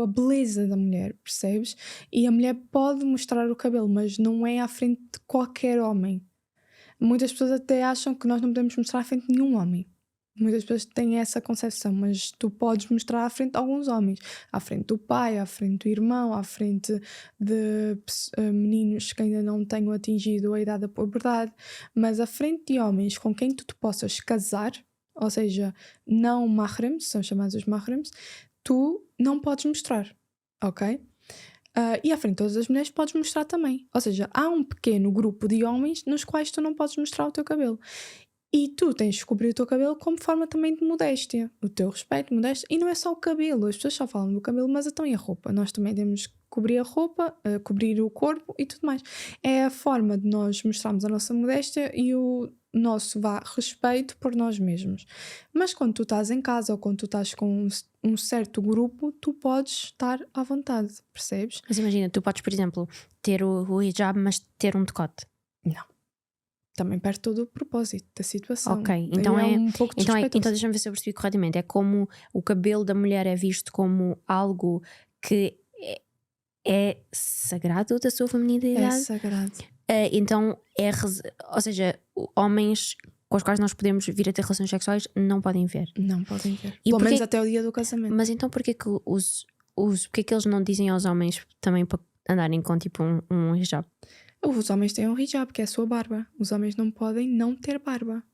a beleza da mulher, percebes? E a mulher pode mostrar o cabelo, mas não é à frente de qualquer homem. Muitas pessoas até acham que nós não podemos mostrar à frente de nenhum homem. Muitas pessoas têm essa concepção, mas tu podes mostrar à frente de alguns homens. À frente do pai, à frente do irmão, à frente de meninos que ainda não tenham atingido a idade da puberdade. Mas à frente de homens com quem tu te possas casar, ou seja, não mahrems, são chamados os mahrems, tu não podes mostrar, ok? E à frente de todas as mulheres podes mostrar também. Ou seja, há um pequeno grupo de homens nos quais tu não podes mostrar o teu cabelo. E tu tens de cobrir o teu cabelo como forma também de modéstia. O teu respeito, modéstia. E não é só o cabelo. As pessoas só falam do cabelo, mas então e a roupa? Nós também temos que cobrir a roupa, cobrir o corpo e tudo mais. É a forma de nós mostrarmos a nossa modéstia e o nosso respeito por nós mesmos. Mas quando tu estás em casa ou quando tu estás com um certo grupo, tu podes estar à vontade, percebes? Mas imagina, tu podes, por exemplo, ter o hijab, mas ter um decote. Não. Também perde todo o propósito da situação. Ok, então um pouco então desrespeitoso. deixa-me ver se eu percebi corretamente. É como o cabelo da mulher é visto como algo que é sagrado da sua É feminilidade. sagrado. Então ou seja, homens com os quais nós podemos vir a ter relações sexuais não podem ver. Não podem ver. E Pelo menos até o dia do casamento. Mas então porquê que porquê que eles não dizem aos homens também para andarem com tipo um hijab? Os homens têm um hijab, que é a sua barba. Os homens não podem não ter barba.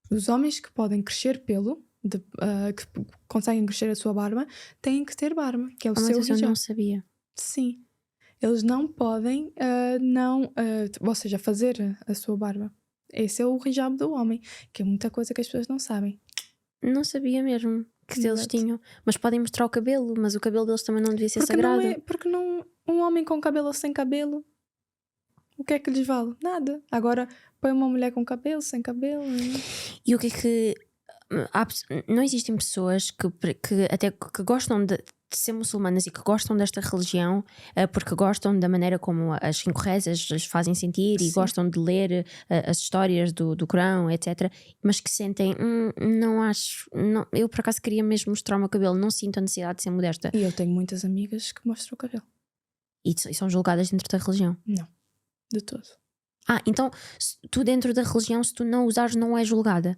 Os homens que podem crescer pelo, que conseguem crescer a sua barba, têm que ter barba, que é o Mas seu eu hijab. não sabia. Sim. Eles não podem ou seja, fazer a sua barba. Esse é o hijab do homem, que é muita coisa que as pessoas não sabem. Não sabia mesmo que eles Exato. tinham. Mas podem mostrar o cabelo, mas o cabelo deles também não devia ser Porque sagrado. porque não, um homem com cabelo ou sem cabelo, o que é que lhes vale? Nada. Agora põe uma mulher com cabelo, sem cabelo. E o que é que não existem pessoas que até que gostam de ser muçulmanas e que gostam desta religião porque gostam da maneira como as 5 rezas lhes fazem sentir e Sim. gostam de ler as histórias do Corão, etc. Mas que sentem, não acho, não, eu por acaso queria mesmo mostrar o meu cabelo, não sinto a necessidade de ser modesta. E eu tenho muitas amigas que mostram o cabelo. E são julgadas dentro da religião. Não, de todo. Então tu dentro da religião, se tu não usares, não és julgada.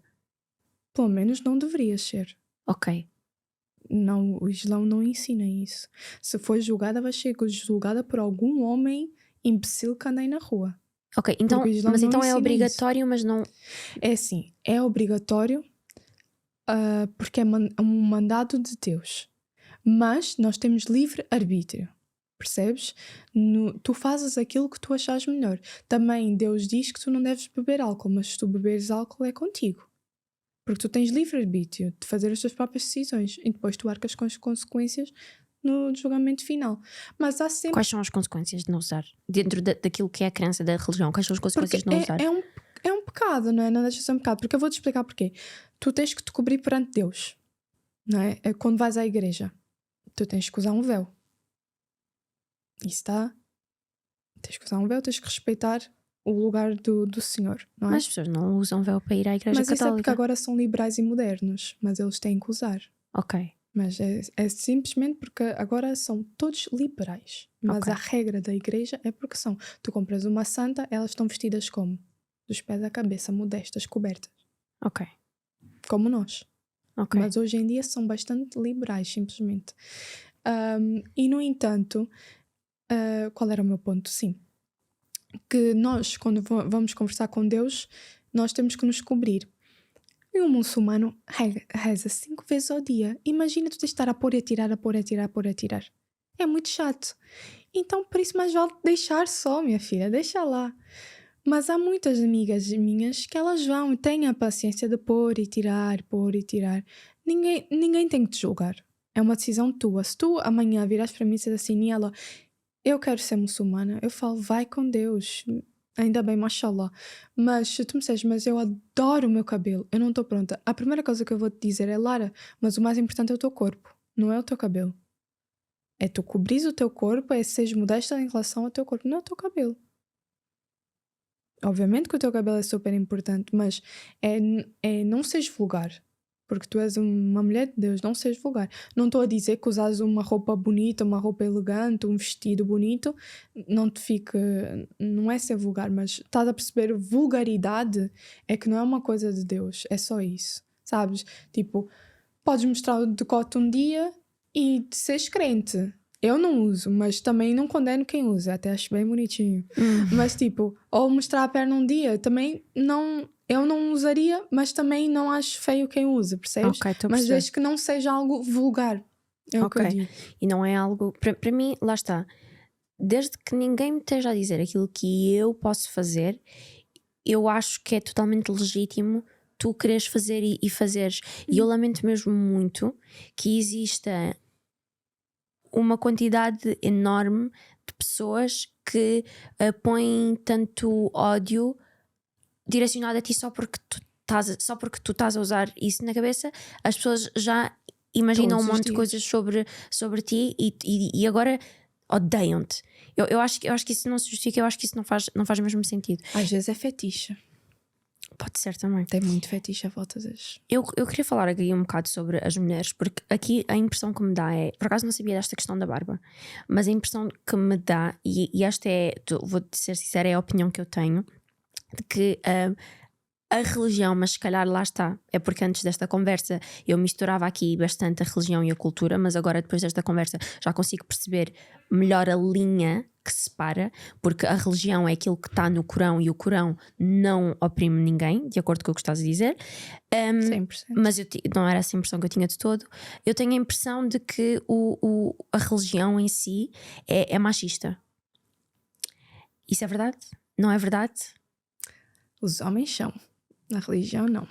Pelo menos não deverias ser. Ok. Não, o Islão não ensina isso. Se for julgada, vai ser julgada por algum homem imbecil que andem na rua. Ok, então, Porque o Islão mas não então é ensina obrigatório, mas não. É assim, é obrigatório porque é um mandado de Deus. Mas nós temos livre arbítrio. Percebes? Tu fazes aquilo que tu achas melhor. Também Deus diz que tu não deves beber álcool, mas se tu beberes álcool é contigo. Porque tu tens livre-arbítrio de fazer as tuas próprias decisões e depois tu arcas com as consequências no julgamento final. Mas há sempre... Quais são as consequências de não usar? Dentro daquilo que é a crença da religião, quais são as consequências de não usar? É um pecado, não é? Não deixa de ser um pecado. Porque eu vou-te explicar porquê. Tu tens que te cobrir perante Deus, não é? Quando vais à igreja, tu tens que usar um véu. Isso está... Tens que usar um véu, tens que respeitar o lugar do Senhor, não é? Mas as pessoas não usam véu para ir à igreja Mas isso é católica. porque agora são liberais e modernos, mas eles têm que usar. Ok. Mas é simplesmente porque agora são todos liberais. Mas Ok. a regra da igreja é porque são. Tu compras uma santa, elas estão vestidas como? Dos pés à cabeça, modestas, cobertas. Ok. Como nós. Ok. Mas hoje em dia são bastante liberais, simplesmente. E no entanto, qual era o meu ponto? Sim. Que nós, quando vamos conversar com Deus, nós temos que nos cobrir. E um muçulmano reza 5 vezes ao dia. Imagina tu tens de estar a pôr e a tirar, a pôr e a tirar, a pôr e a tirar. É muito chato. Então, por isso mais vale deixar só, minha filha. Deixa lá. Mas há muitas amigas minhas que elas vão e têm a paciência de pôr e tirar, pôr e tirar. Ninguém tem que te julgar. É uma decisão tua. Se tu amanhã viras para mim e disseres assim, Niela, eu quero ser muçulmana, eu falo, vai com Deus. Ainda bem, mashallah. Mas se tu me disseres, mas eu adoro o meu cabelo, eu não estou pronta. A primeira coisa que eu vou te dizer é, Lara, mas o mais importante é o teu corpo, não é o teu cabelo. É tu cobris o teu corpo, é seres modesta em relação ao teu corpo, não é o teu cabelo. Obviamente que o teu cabelo é super importante, mas é não seres vulgar. Porque tu és uma mulher de Deus, não sejas vulgar. Não estou a dizer que usares uma roupa bonita, uma roupa elegante, um vestido bonito, não te fique... Não é ser vulgar, mas estás a perceber, vulgaridade é que não é uma coisa de Deus, é só isso, sabes? Tipo, podes mostrar o decote um dia e seres crente. Eu não uso, mas também não condeno quem usa, até acho bem bonitinho. Mas tipo, ou mostrar a perna um dia, também não... Eu não usaria, mas também não acho feio quem usa, percebes? Ok, estou a Mas perceber. desde que não seja algo vulgar. É o que eu digo. E não é algo... Para mim, lá está. desde que ninguém me esteja a dizer aquilo que eu posso fazer, eu acho que é totalmente legítimo tu quereres fazer e fazeres. E eu lamento mesmo muito que exista uma quantidade enorme de pessoas que põem tanto ódio direcionado a ti só porque tu estás a usar isso na cabeça. As pessoas já imaginam Todos um os monte de dias. coisas sobre ti e agora odeiam-te. Eu acho que isso não se justifica, eu acho que isso não faz mesmo sentido. Às vezes é fetiche. Pode ser também. Tem muito fetiche à volta das... Eu queria falar aqui um bocado sobre as mulheres, porque aqui a impressão que me dá é, por acaso não sabia desta questão da barba, mas a impressão que me dá, e esta é, vou ser sincera, é a opinião que eu tenho, de que a religião, mas se calhar lá está, é porque antes desta conversa eu misturava aqui bastante a religião e a cultura, mas agora depois desta conversa já consigo perceber melhor a linha que separa, porque a religião é aquilo que está no Corão e o Corão não oprime ninguém, de acordo com o que estás a dizer. 100%. Mas não era essa a impressão que eu tinha de todo. Eu tenho a impressão de que a religião em si é machista. Isso é verdade? Não é verdade? Os homens são. A religião não.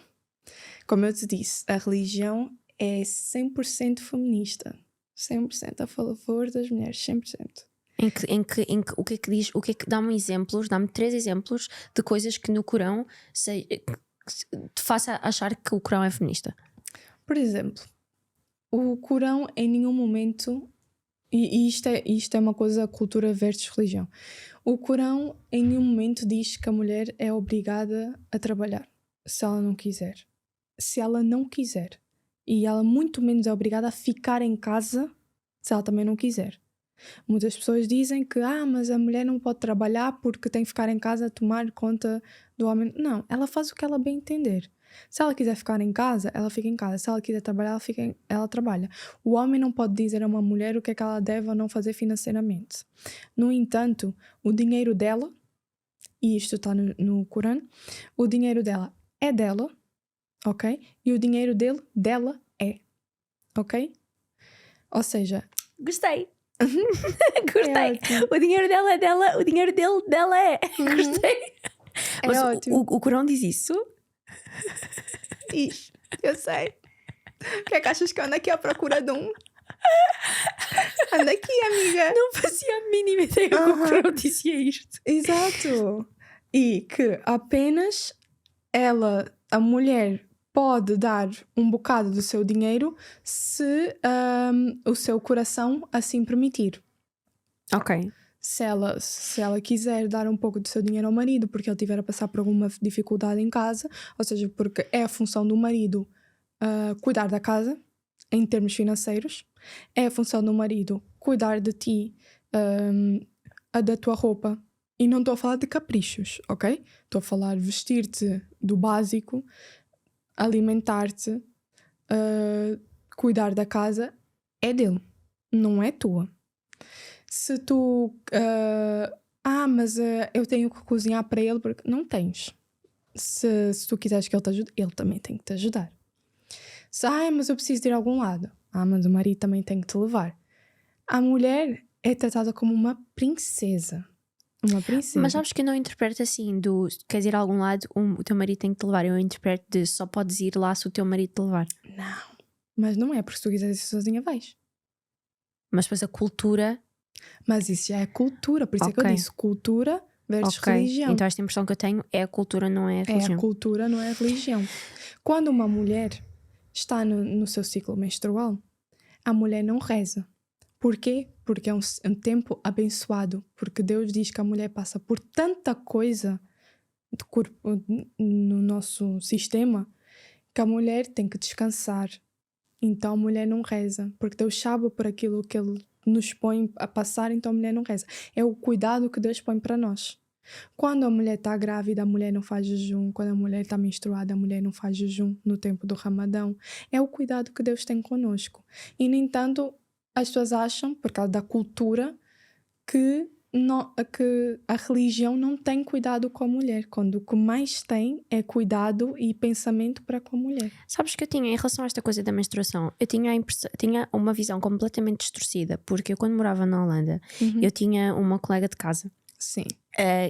Como eu te disse, a religião é 100% feminista. 100% a favor das mulheres. 100%. O que é que diz? O que é que dá-me exemplos? Dá-me 3 exemplos de coisas que no Corão te faça achar que o Corão é feminista. Por exemplo, o Corão em nenhum momento, e isto é uma coisa, cultura versus religião. O Corão em nenhum momento diz que a mulher é obrigada a trabalhar, se ela não quiser. Se ela não quiser. E ela muito menos é obrigada a ficar em casa se ela também não quiser. Muitas pessoas dizem que mas a mulher não pode trabalhar porque tem que ficar em casa a tomar conta do homem. Não, ela faz o que ela bem entender. Se ela quiser ficar em casa, ela fica em casa. Se ela quiser trabalhar, ela trabalha. O homem não pode dizer a uma mulher o que é que ela deve ou não fazer financeiramente. No entanto, o dinheiro dela, e isto está no Corão, o dinheiro dela é dela, ok? E o dinheiro dela é, ok? Ou seja... Gostei. Gostei. ótimo. O dinheiro dela é dela, o dinheiro dela é. Gostei. É Mas ótimo. o Corão diz isso? Ixi, eu sei. O que é que achas que eu ando aqui à procura de um? Anda aqui, amiga. Não fazia a mínima ideia que o Corão dizia isto. Exato. E que apenas a mulher, pode dar um bocado do seu dinheiro se o seu coração assim permitir. Ok. Se ela quiser dar um pouco do seu dinheiro ao marido porque ele estiver a passar por alguma dificuldade em casa, ou seja, porque é a função do marido cuidar da casa em termos financeiros, é a função do marido cuidar de ti, da tua roupa, e não estou a falar de caprichos, ok? Estou a falar de vestir-te do básico, alimentar-te, cuidar da casa, é dele, não é tua. Se tu... mas eu tenho que cozinhar para ele, porque não tens. Se tu quiseres que ele te ajude, ele também tem que te ajudar. Se, mas eu preciso de ir a algum lado. Mas o marido também tem que te levar. A mulher é tratada como uma princesa. Uma princesa. Mas sabes que eu não interpreto assim queres ir a algum lado, o teu marido tem que te levar. Eu interpreto de só podes ir lá se o teu marido te levar. Não. Mas não é, porque se tu quiseres ir sozinha vais. Mas depois a cultura... Mas isso já é cultura. Por isso é que eu disse cultura versus religião. Então esta impressão que eu tenho é a cultura, não é a religião. É a cultura, não é a religião. Quando uma mulher está no seu ciclo menstrual, a mulher não reza. Porquê? Porque é um tempo abençoado. Porque Deus diz que a mulher passa por tanta coisa de corpo, no nosso sistema, que a mulher tem que descansar. Então a mulher não reza. Porque Deus sabe por aquilo que Ele nos põe a passar, então a mulher não reza. É o cuidado que Deus põe para nós. Quando a mulher está grávida, a mulher não faz jejum. Quando a mulher está menstruada, a mulher não faz jejum no tempo do Ramadão. É o cuidado que Deus tem conosco. E, no entanto, as pessoas acham, por causa da cultura, que que a religião não tem cuidado com a mulher, quando o que mais tem é cuidado e pensamento para com a mulher. Sabes que eu tinha, em relação a esta coisa da menstruação, eu tinha uma visão completamente distorcida, porque eu quando morava na Holanda, eu tinha uma colega de casa Sim.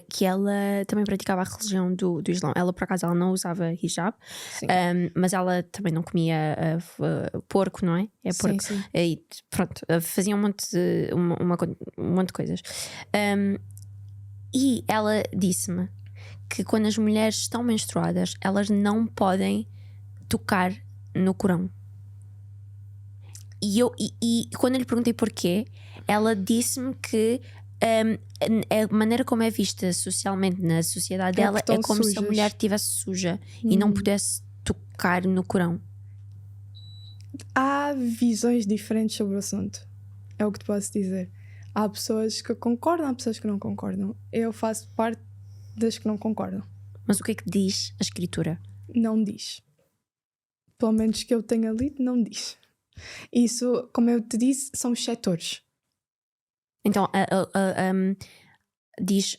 que ela também praticava a religião do Islão. Ela, por acaso, ela não usava hijab, Sim. mas ela também não comia porco, não é? É porco. Sim, sim. E pronto, fazia um monte de coisas. E ela disse-me que quando as mulheres estão menstruadas, elas não podem tocar no Corão. E quando eu lhe perguntei porquê, ela disse-me que a maneira como é vista socialmente na sociedade dela porque é estão como se a sujas. mulher estivesse suja e não pudesse tocar no Corão. Há visões diferentes sobre o assunto. É o que te posso dizer. Há pessoas que concordam, há pessoas que não concordam. Eu faço parte das que não concordam. Mas o que é que diz a escritura? Não diz. Pelo menos que eu tenha lido, não diz. Isso, como eu te disse, são os setores. Então diz,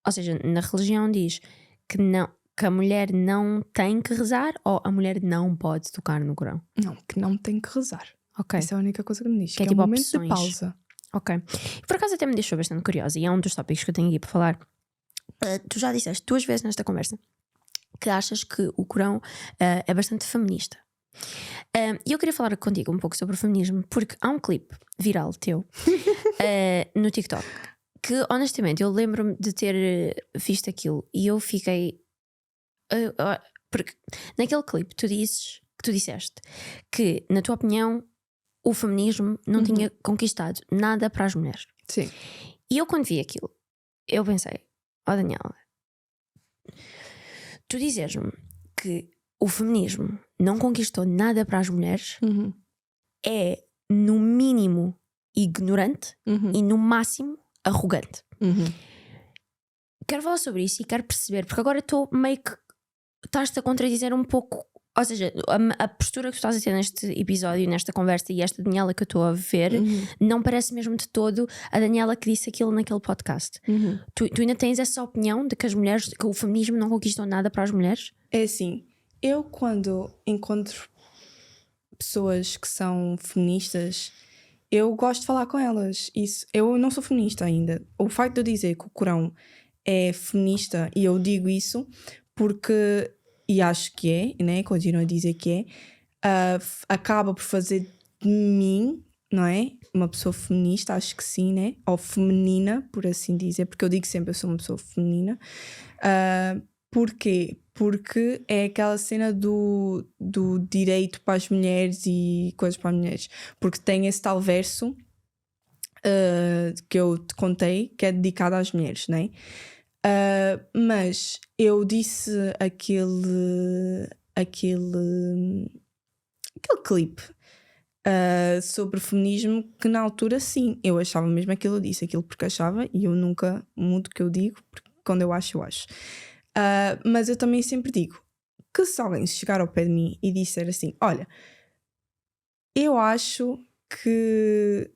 ou seja, na religião diz que a mulher não tem que rezar, ou a mulher não pode tocar no Corão? Não, que não tem que rezar. Ok. Essa é a única coisa que me diz. Que é Que tipo é um momento opções. de pausa. Ok. E por acaso até me deixou bastante curiosa, e é um dos tópicos que eu tenho aqui para falar. Tu já disseste 2 vezes nesta conversa que achas que o Corão é bastante feminista. E eu queria falar contigo um pouco sobre o feminismo, porque há um clipe viral teu no TikTok que honestamente eu lembro-me de ter visto aquilo e eu fiquei porque naquele clipe tu disseste que, na tua opinião, o feminismo não tinha conquistado nada para as mulheres. Sim. E eu quando vi aquilo, eu pensei, Daniela, tu dizes-me que o feminismo não conquistou nada para as mulheres é no mínimo ignorante e no máximo arrogante. Quero falar sobre isso e quero perceber, porque agora estou meio que estás-te a contradizer um pouco. Ou seja, a postura que tu estás a ter neste episódio, nesta conversa, e esta Daniela que eu estou a ver, não parece mesmo de todo a Daniela que disse aquilo naquele podcast. Tu ainda tens essa opinião de que as mulheres, que o feminismo não conquistou nada para as mulheres? É assim, eu quando encontro pessoas que são feministas, eu gosto de falar com elas. Isso, eu não sou feminista ainda. O facto de eu dizer que o Corão é feminista, e eu digo isso porque, e acho que é, né? Continuo a dizer que é, acaba por fazer de mim, não é? Uma pessoa feminista, acho que sim, né? Ou feminina, por assim dizer, porque eu digo sempre eu sou uma pessoa feminina. Porquê? Porque é aquela cena do direito para as mulheres e coisas para as mulheres. Porque tem esse tal verso que eu te contei, que é dedicado às mulheres, não é? Mas eu disse aquele clipe sobre feminismo que na altura sim, eu achava mesmo aquilo, eu disse aquilo porque achava, e eu nunca mudo o que eu digo, porque quando eu acho. Mas eu também sempre digo que se alguém chegar ao pé de mim e disser assim, olha, eu acho que,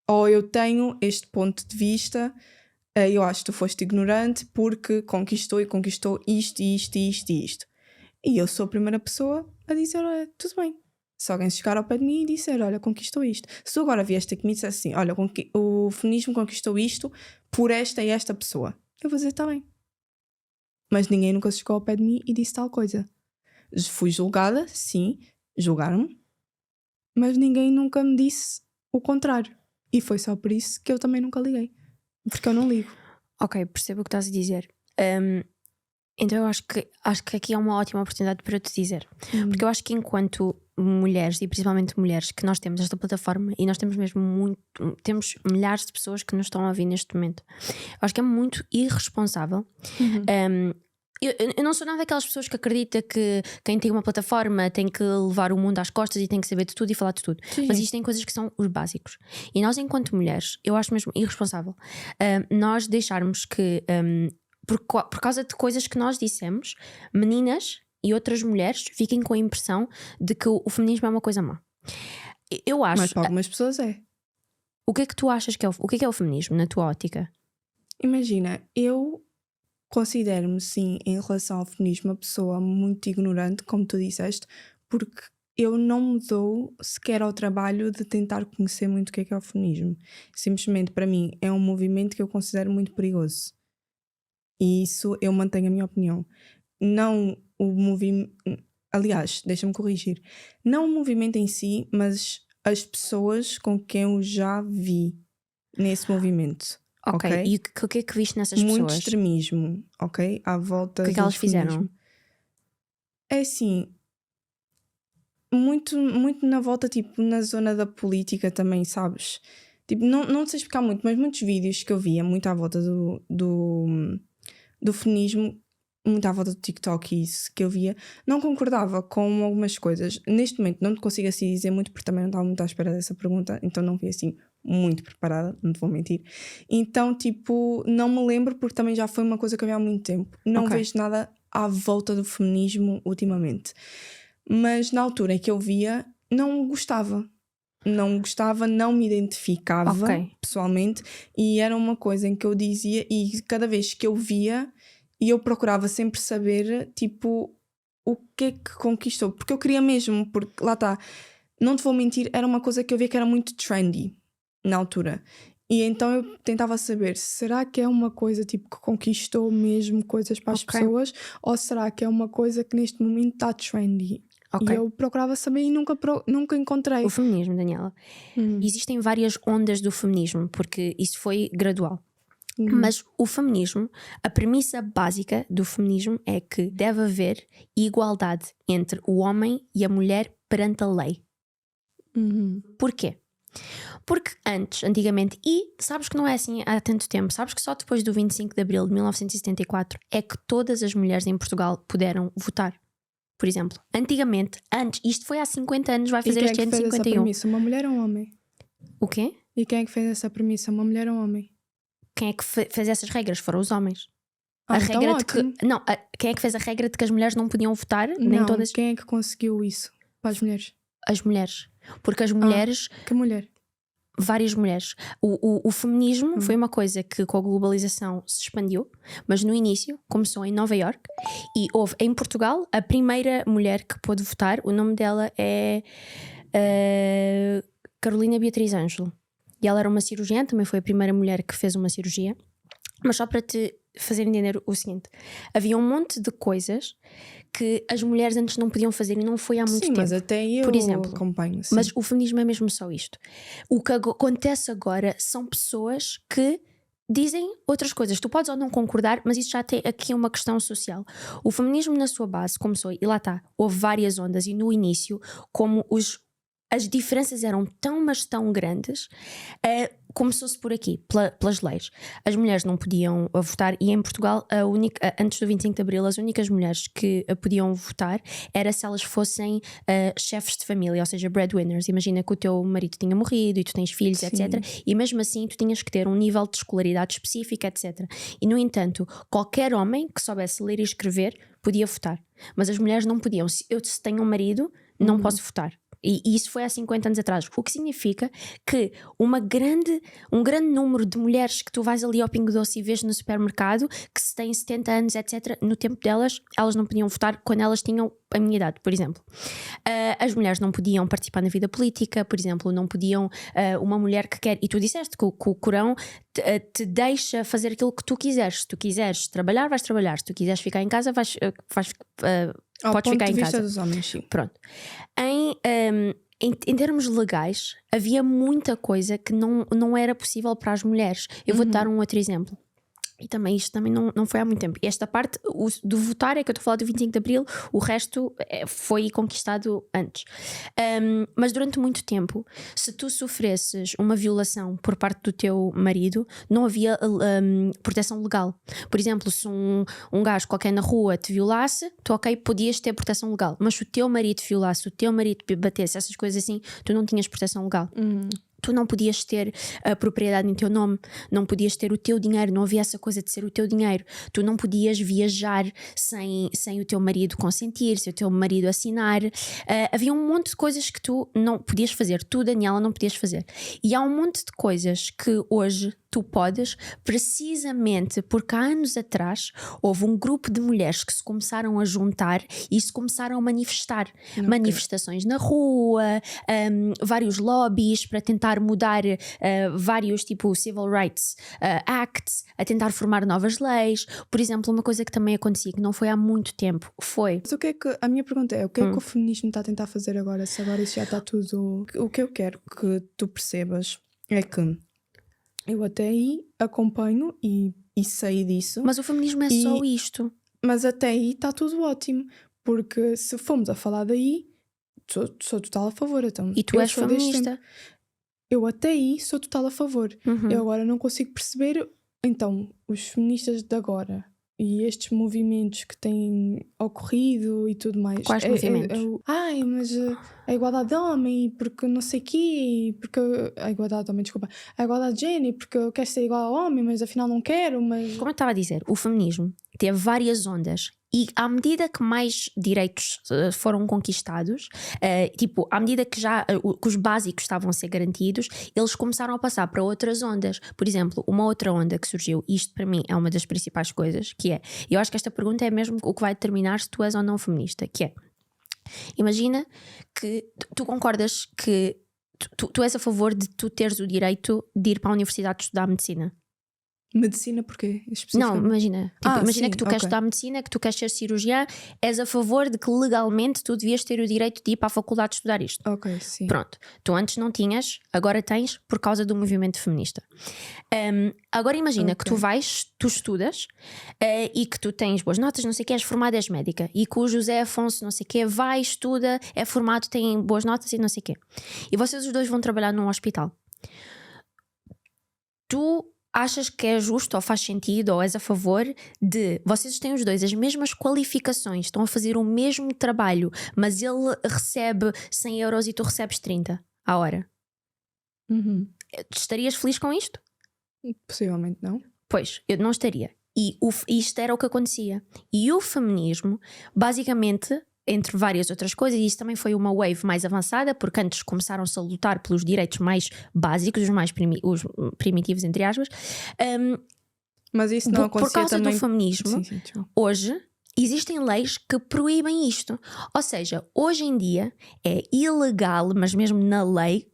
ou eu tenho este ponto de vista, eu acho que tu foste ignorante porque conquistou isto, e eu sou a primeira pessoa a dizer, olha, tudo bem. Se alguém chegar ao pé de mim e disser, olha, conquistou isto. Se tu agora vieste aqui e me dissesse assim, olha, o feminismo conquistou isto por esta e esta pessoa, eu vou dizer, está bem. Mas ninguém nunca chegou ao pé de mim e disse tal coisa. Fui julgada, sim, julgaram-me, mas ninguém nunca me disse o contrário. E foi só por isso que eu também nunca liguei. Porque eu não ligo. Ok, percebo o que estás a dizer. Então eu acho que aqui é uma ótima oportunidade para eu te dizer. Porque eu acho que enquanto mulheres, e principalmente mulheres, que nós temos esta plataforma, e nós temos mesmo temos milhares de pessoas que nos estão a ouvir neste momento, eu acho que é muito irresponsável. Eu não sou nada daquelas pessoas que acredita que quem tem uma plataforma tem que levar o mundo às costas e tem que saber de tudo e falar de tudo. Sim. Mas isto tem coisas que são os básicos. E nós, enquanto mulheres, eu acho mesmo irresponsável nós deixarmos que, por causa de coisas que nós dissemos, meninas e outras mulheres fiquem com a impressão de que o feminismo é uma coisa má. Eu acho. Mas para algumas pessoas é. O que é que tu achas que é o que é o feminismo, na tua ótica? Imagina, eu considero-me, sim, em relação ao feminismo, uma pessoa muito ignorante, como tu disseste, porque eu não me dou sequer ao trabalho de tentar conhecer muito o que é o feminismo. Simplesmente, para mim, é um movimento que eu considero muito perigoso. E isso eu mantenho a minha opinião. Não o movimento. Aliás, deixa-me corrigir. Não o movimento em si, mas as pessoas com quem eu já vi nesse movimento. Ok. Ok? E o que é que viste nessas Muito pessoas? extremismo, ok? À volta O que é que do elas fizeram? feminismo. É assim, muito na volta, tipo, na zona da política também, sabes? Tipo, não sei explicar muito, mas muitos vídeos que eu via, muito à volta do feminismo, muito à volta do TikTok e isso que eu via, não concordava com algumas coisas. Neste momento não te consigo assim dizer muito, porque também não estava muito à espera dessa pergunta, então não vi assim muito preparada, não te vou mentir. Então, tipo, não me lembro, porque também já foi uma coisa que eu vi há muito tempo. Não Ok. vejo nada à volta do feminismo ultimamente. Mas na altura em que eu via, não gostava. Não gostava, não me identificava Ok. pessoalmente, e era uma coisa em que eu dizia, e cada vez que eu via, e eu procurava sempre saber, tipo, o que é que conquistou, porque eu queria mesmo, porque lá está, não te vou mentir, era uma coisa que eu via que era muito trendy na altura, e então eu tentava saber, será que é uma coisa tipo que conquistou mesmo coisas para as Ok. pessoas, ou será que é uma coisa que neste momento está trendy? Ok. E eu procurava saber e nunca encontrei. O feminismo, Daniela. Existem várias ondas do feminismo, porque isso foi gradual. Mas o feminismo, a premissa básica do feminismo é que deve haver igualdade entre o homem e a mulher perante a lei. Porquê? Porque antigamente, e sabes que não é assim há tanto tempo, sabes que só depois do 25 de Abril de 1974 é que todas as mulheres em Portugal puderam votar. Por exemplo, antigamente, isto foi há 50 anos, vai fazer E quem este é ano que fez essa 51. premissa? Uma mulher ou um homem? O quê? E quem é que fez essa premissa? Uma mulher ou um homem? Quem é que fez essas regras? Foram os homens. Ah, então regra de que. ótimo. Não, quem é que fez a regra de que as mulheres não podiam votar? Nem Não, todas. quem é que conseguiu isso para as mulheres? As mulheres. Porque as mulheres. Que mulher? Várias mulheres. O feminismo foi uma coisa que com a globalização se expandiu, mas no início começou em Nova Iorque e houve em Portugal a primeira mulher que pôde votar. O nome dela é Carolina Beatriz Ângelo. E ela era uma cirurgiã, também foi a primeira mulher que fez uma cirurgia. Mas só para te fazer entender o seguinte: havia um monte de coisas que as mulheres antes não podiam fazer e não foi há muito Sim, tempo. mas até eu Por exemplo, acompanho. Sim. mas o feminismo é mesmo só isto. O que acontece agora são pessoas que dizem outras coisas. Tu podes ou não concordar, mas isso já tem aqui uma questão social. O feminismo na sua base começou, e lá está, houve várias ondas, e no início, como as diferenças eram mas tão grandes, começou-se por aqui, pelas leis. As mulheres não podiam votar, e em Portugal, antes do 25 de Abril, as únicas mulheres que podiam votar era se elas fossem chefes de família, ou seja, breadwinners. Imagina que o teu marido tinha morrido e tu tens filhos, Sim. etc. E mesmo assim tu tinhas que ter um nível de escolaridade específico, etc. E no entanto, qualquer homem que soubesse ler e escrever podia votar. Mas as mulheres não podiam. Se tenho um marido, não posso votar. E isso foi há 50 anos atrás, o que significa que um grande número de mulheres que tu vais ali ao Pingo Doce e vês no supermercado, que se têm 70 anos, etc., no tempo delas, elas não podiam votar quando elas tinham a minha idade, por exemplo. As mulheres não podiam participar na vida política, por exemplo, não podiam, uma mulher que quer, e tu disseste que o Corão te deixa fazer aquilo que tu quiseres. Se tu quiseres trabalhar, vais trabalhar. Se tu quiseres ficar em casa, podes ficar em casa. Dos homens, sim. Pronto. Em termos legais, havia muita coisa que não era possível para as mulheres. Eu vou-te dar um outro exemplo. E também isto também não foi há muito tempo. Esta parte do votar é que eu estou a falar do 25 de Abril, o resto foi conquistado antes. Mas durante muito tempo, se tu sofresses uma violação por parte do teu marido, não havia proteção legal. Por exemplo, se um gajo qualquer na rua te violasse, tu podias ter proteção legal. Mas se o teu marido te violasse, se o teu marido te batesse, essas coisas assim, tu não tinhas proteção legal. Tu não podias ter a propriedade em teu nome, não podias ter o teu dinheiro, não havia essa coisa de ser o teu dinheiro. Tu não podias viajar sem o teu marido consentir, sem o teu marido assinar. Havia um monte de coisas que tu não podias fazer. Tu, Daniela, não podias fazer. E há um monte de coisas que hoje tu podes, precisamente porque há anos atrás houve um grupo de mulheres que se começaram a juntar e se começaram a manifestar. Manifestações na rua, vários lobbies para tentar mudar vários tipo Civil Rights Acts, a tentar formar novas leis. Por exemplo, uma coisa que também acontecia, que não foi há muito tempo, foi... Mas o que é que, a minha pergunta é, o que é que o feminismo está a tentar fazer agora, se agora isso já está tudo... O que eu quero que tu percebas é que eu até aí acompanho e sei disso. Mas o feminismo é só isto. Mas até aí está tudo ótimo, porque se formos a falar daí, sou total a favor. Então, E tu és feminista. Eu até aí sou total a favor. Eu agora não consigo perceber, então, os feministas de agora e estes movimentos que têm ocorrido e tudo mais. Quais movimentos? Ai, mas a igualdade de homem, porque não sei o quê, porque a igualdade de homem, desculpa, a igualdade de género, porque eu quero ser igual ao homem, mas afinal não quero, mas... Como eu estava a dizer, o feminismo teve várias ondas e à medida que mais direitos foram conquistados, tipo, à medida que já que os básicos estavam a ser garantidos, eles começaram a passar para outras ondas. Por exemplo, uma outra onda que surgiu, isto para mim é uma das principais coisas, que é, eu acho que esta pergunta é mesmo o que vai determinar se tu és ou não feminista, que é, imagina que tu concordas que tu és a favor de tu teres o direito de ir para a universidade estudar medicina. Medicina porquê? Não, imagina. Tipo, imagina sim, que tu queres estudar medicina, que tu queres ser cirurgiã, és a favor de que legalmente tu devias ter o direito de ir para a faculdade estudar isto. Ok, sim. Pronto. Tu antes não tinhas, agora tens por causa do movimento feminista. Agora imagina que tu estudas e que tu tens boas notas, não sei o que, és formada, és médica. E que o José Afonso, não sei o que, vai, estuda, é formado, tem boas notas e não sei o que. E vocês os dois vão trabalhar num hospital. Tu achas que é justo ou faz sentido ou és a favor de vocês têm os dois as mesmas qualificações, estão a fazer o mesmo trabalho, mas ele recebe 100 euros e tu recebes 30 à hora? Estarias feliz com isto? Possivelmente não. Pois, eu não estaria. E isto era o que acontecia. E o feminismo, basicamente, entre várias outras coisas, e isso também foi uma wave mais avançada, porque antes começaram-se a lutar pelos direitos mais básicos, os mais os primitivos, entre aspas. Mas isso não acontecia por causa também... do feminismo, hoje existem leis que proíbem isto. Ou seja, hoje em dia é ilegal, mas mesmo na lei,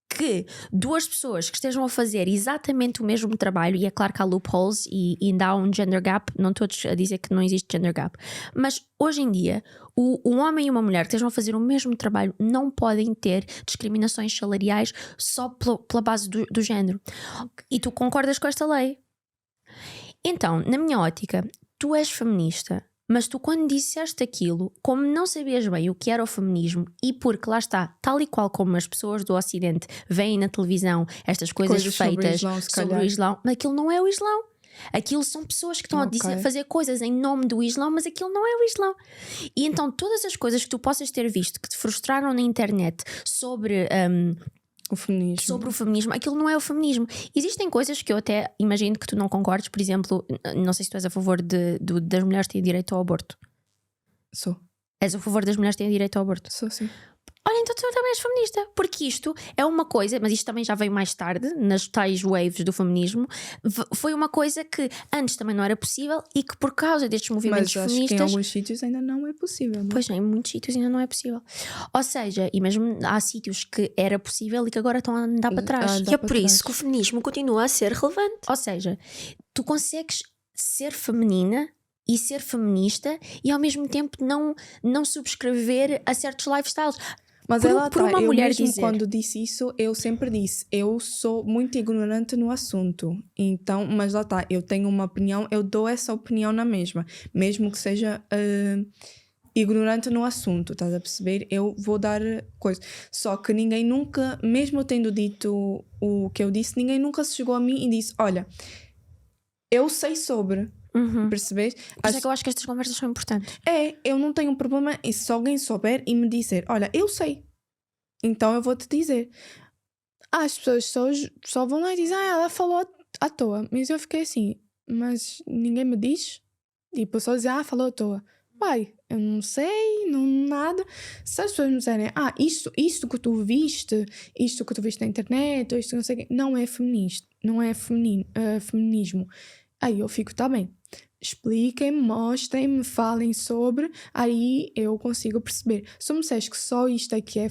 que duas pessoas que estejam a fazer exatamente o mesmo trabalho, e é claro que há loopholes e ainda há um gender gap, não estou a dizer que não existe gender gap, mas hoje em dia um homem e uma mulher que estejam a fazer o mesmo trabalho não podem ter discriminações salariais só pela base do género. E tu concordas com esta lei? Então, na minha ótica, tu és feminista, mas tu quando disseste aquilo, como não sabias bem o que era o feminismo, e porque lá está, tal e qual como as pessoas do Ocidente veem na televisão estas coisas feitas sobre o Islão, mas aquilo não é o Islão. Aquilo são pessoas que estão a fazer coisas em nome do Islão, mas aquilo não é o Islão. E então todas as coisas que tu possas ter visto que te frustraram na internet sobre o feminismo, aquilo não é o feminismo. Existem coisas que eu até imagino que tu não concordes. Por exemplo, não sei se tu és a favor das mulheres terem direito ao aborto. Sou. És a favor das mulheres terem direito ao aborto? Sou, sim. Olha, então tu também és feminista, porque isto é uma coisa, mas isto também já veio mais tarde, nas tais waves do feminismo, foi uma coisa que antes também não era possível e que por causa destes movimentos feministas... Mas acho que em alguns sítios ainda não é possível, não? Pois, em muitos sítios ainda não é possível. Ou seja, e mesmo há sítios que era possível e que agora estão a andar para trás. E é por isso que o feminismo continua a ser relevante. Ou seja, tu consegues ser feminina e ser feminista e ao mesmo tempo não subscrever a certos lifestyles. Mas por uma mulher mesmo dizer... quando disse isso, eu sempre disse, eu sou muito ignorante no assunto, então, mas lá está, eu tenho uma opinião, eu dou essa opinião na mesma, mesmo que seja ignorante no assunto, estás a perceber? Eu vou dar coisa, só que ninguém nunca, mesmo eu tendo dito o que eu disse, ninguém nunca se chegou a mim e disse, olha, eu sei sobre... Percebes? Por isso é que eu acho que estas conversas são importantes. Eu não tenho um problema e se alguém souber e me dizer, olha, eu sei, então eu vou-te dizer. As pessoas só vão lá e dizem, ela falou à toa. Mas eu fiquei assim, mas ninguém me diz. Tipo, só dizer, falou à toa. pai, eu não sei, não nada. Se as pessoas me disserem, isto que tu viste, isto que tu viste na internet, ou isto que não sei o quê, não é feminista, não é feminismo. Aí eu fico, tá bem, expliquem-me, mostrem-me, falem sobre, aí eu consigo perceber. Se me disseres que só isto é que é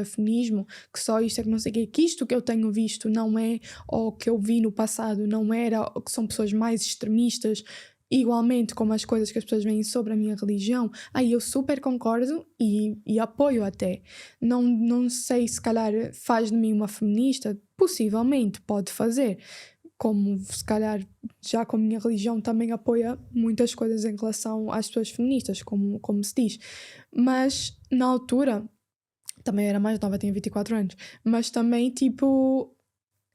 feminismo, que só isto é que não sei o quê, que isto que eu tenho visto não é, ou que eu vi no passado não era, ou que são pessoas mais extremistas, igualmente como as coisas que as pessoas veem sobre a minha religião, aí eu super concordo e apoio até. Não sei, se calhar faz de mim uma feminista, possivelmente pode fazer, como se calhar já com a minha religião também apoia muitas coisas em relação às pessoas feministas, como se diz. Mas na altura, também era mais nova, tinha 24 anos, mas também tipo,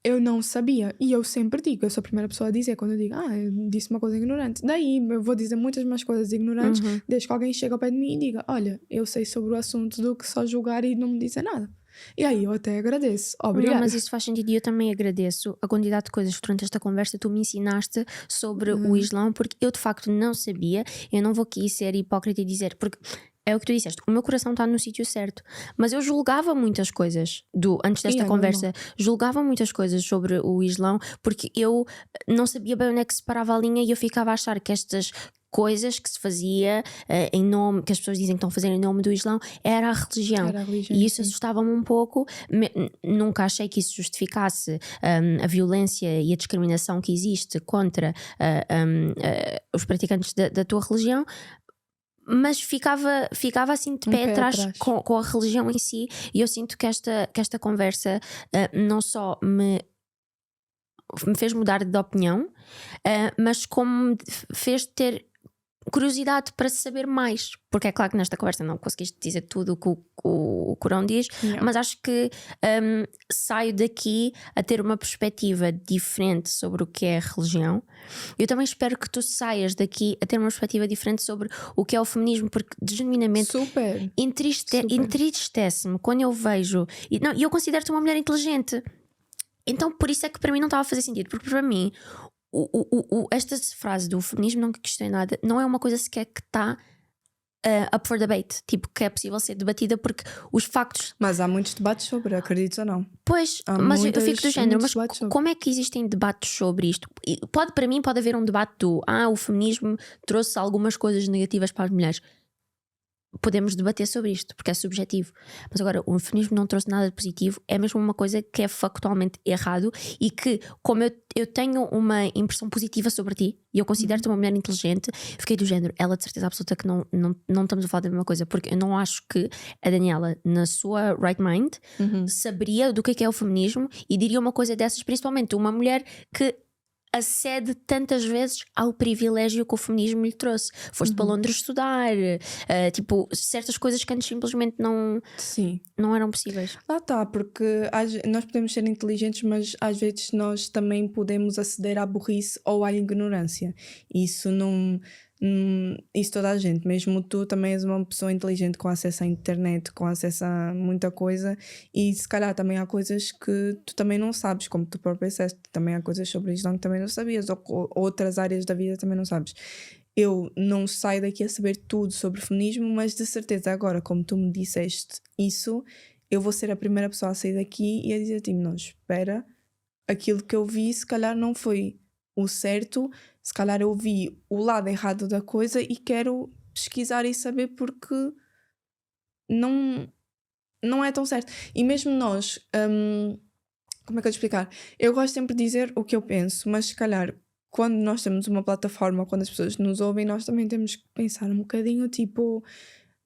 eu não sabia. E eu sempre digo, eu sou a primeira pessoa a dizer, quando eu digo, eu disse uma coisa ignorante. Daí eu vou dizer muitas mais coisas ignorantes, desde que alguém chega ao pé de mim e diga, olha, eu sei sobre o assunto, do que só julgar e não me dizer nada. E aí eu até agradeço. Obrigada. Não, mas isso faz sentido e eu também agradeço a quantidade de coisas que durante esta conversa tu me ensinaste sobre o Islão, porque eu de facto não sabia. Eu não vou aqui ser hipócrita e dizer, porque é o que tu disseste, o meu coração está no sítio certo, mas eu julgava muitas coisas antes desta conversa, julgava muitas coisas sobre o Islão, porque eu não sabia bem onde é que se parava a linha e eu ficava a achar que estas coisas que se fazia em nome, que as pessoas dizem que estão a fazer em nome do Islão, era a religião. E isso assustava-me um pouco. Nunca achei que isso justificasse a violência e a discriminação que existe contra os praticantes da tua religião, mas ficava assim de pé atrás com a religião em si. E eu sinto que esta conversa não só me fez mudar de opinião, mas como me fez ter curiosidade para saber mais, porque é claro que nesta conversa não conseguiste dizer tudo o que o Corão diz, mas acho que saio daqui a ter uma perspectiva diferente sobre o que é a religião. Eu também espero que tu saias daqui a ter uma perspectiva diferente sobre o que é o feminismo, porque genuinamente entristece-me quando eu vejo, e eu considero-te uma mulher inteligente, então por isso é que para mim não estava a fazer sentido, porque para mim esta frase do feminismo não questiona nada, não é uma coisa sequer que está up for debate, tipo, que é possível ser debatida, porque os factos. Mas há muitos debates sobre, acreditas ou não? Pois, mas eu fico do género, mas como é que existem debates sobre isto? Para mim pode haver um debate o feminismo trouxe algumas coisas negativas para as mulheres. Podemos debater sobre isto, porque é subjetivo. Mas agora, o feminismo não trouxe nada de positivo, é mesmo uma coisa que é factualmente errado e que, como eu tenho uma impressão positiva sobre ti e eu considero-te uma mulher inteligente, fiquei do género, ela de certeza absoluta que não estamos a falar da mesma coisa, porque eu não acho que a Daniela, na sua right mind, saberia do que é o feminismo e diria uma coisa dessas, principalmente uma mulher que acede tantas vezes ao privilégio que o feminismo lhe trouxe. Foste para Londres estudar, tipo, certas coisas que antes simplesmente não eram possíveis. Lá está, porque nós podemos ser inteligentes, mas às vezes nós também podemos aceder à burrice ou à ignorância. Isso isso toda a gente, mesmo tu também és uma pessoa inteligente com acesso à internet, com acesso a muita coisa, e se calhar também há coisas que tu também não sabes, como tu próprio disseste, também há coisas sobre Islão que também não sabias, ou outras áreas da vida também não sabes. Eu não saio daqui a saber tudo sobre feminismo, mas de certeza agora, como tu me disseste isso, eu vou ser a primeira pessoa a sair daqui e a dizer tipo, não, espera, aquilo que eu vi se calhar não foi o certo, se calhar eu vi o lado errado da coisa e quero pesquisar e saber porque não é tão certo. E mesmo nós, como é que eu te explicar? Eu gosto sempre de dizer o que eu penso, mas se calhar quando nós temos uma plataforma, quando as pessoas nos ouvem, nós também temos que pensar um bocadinho, tipo,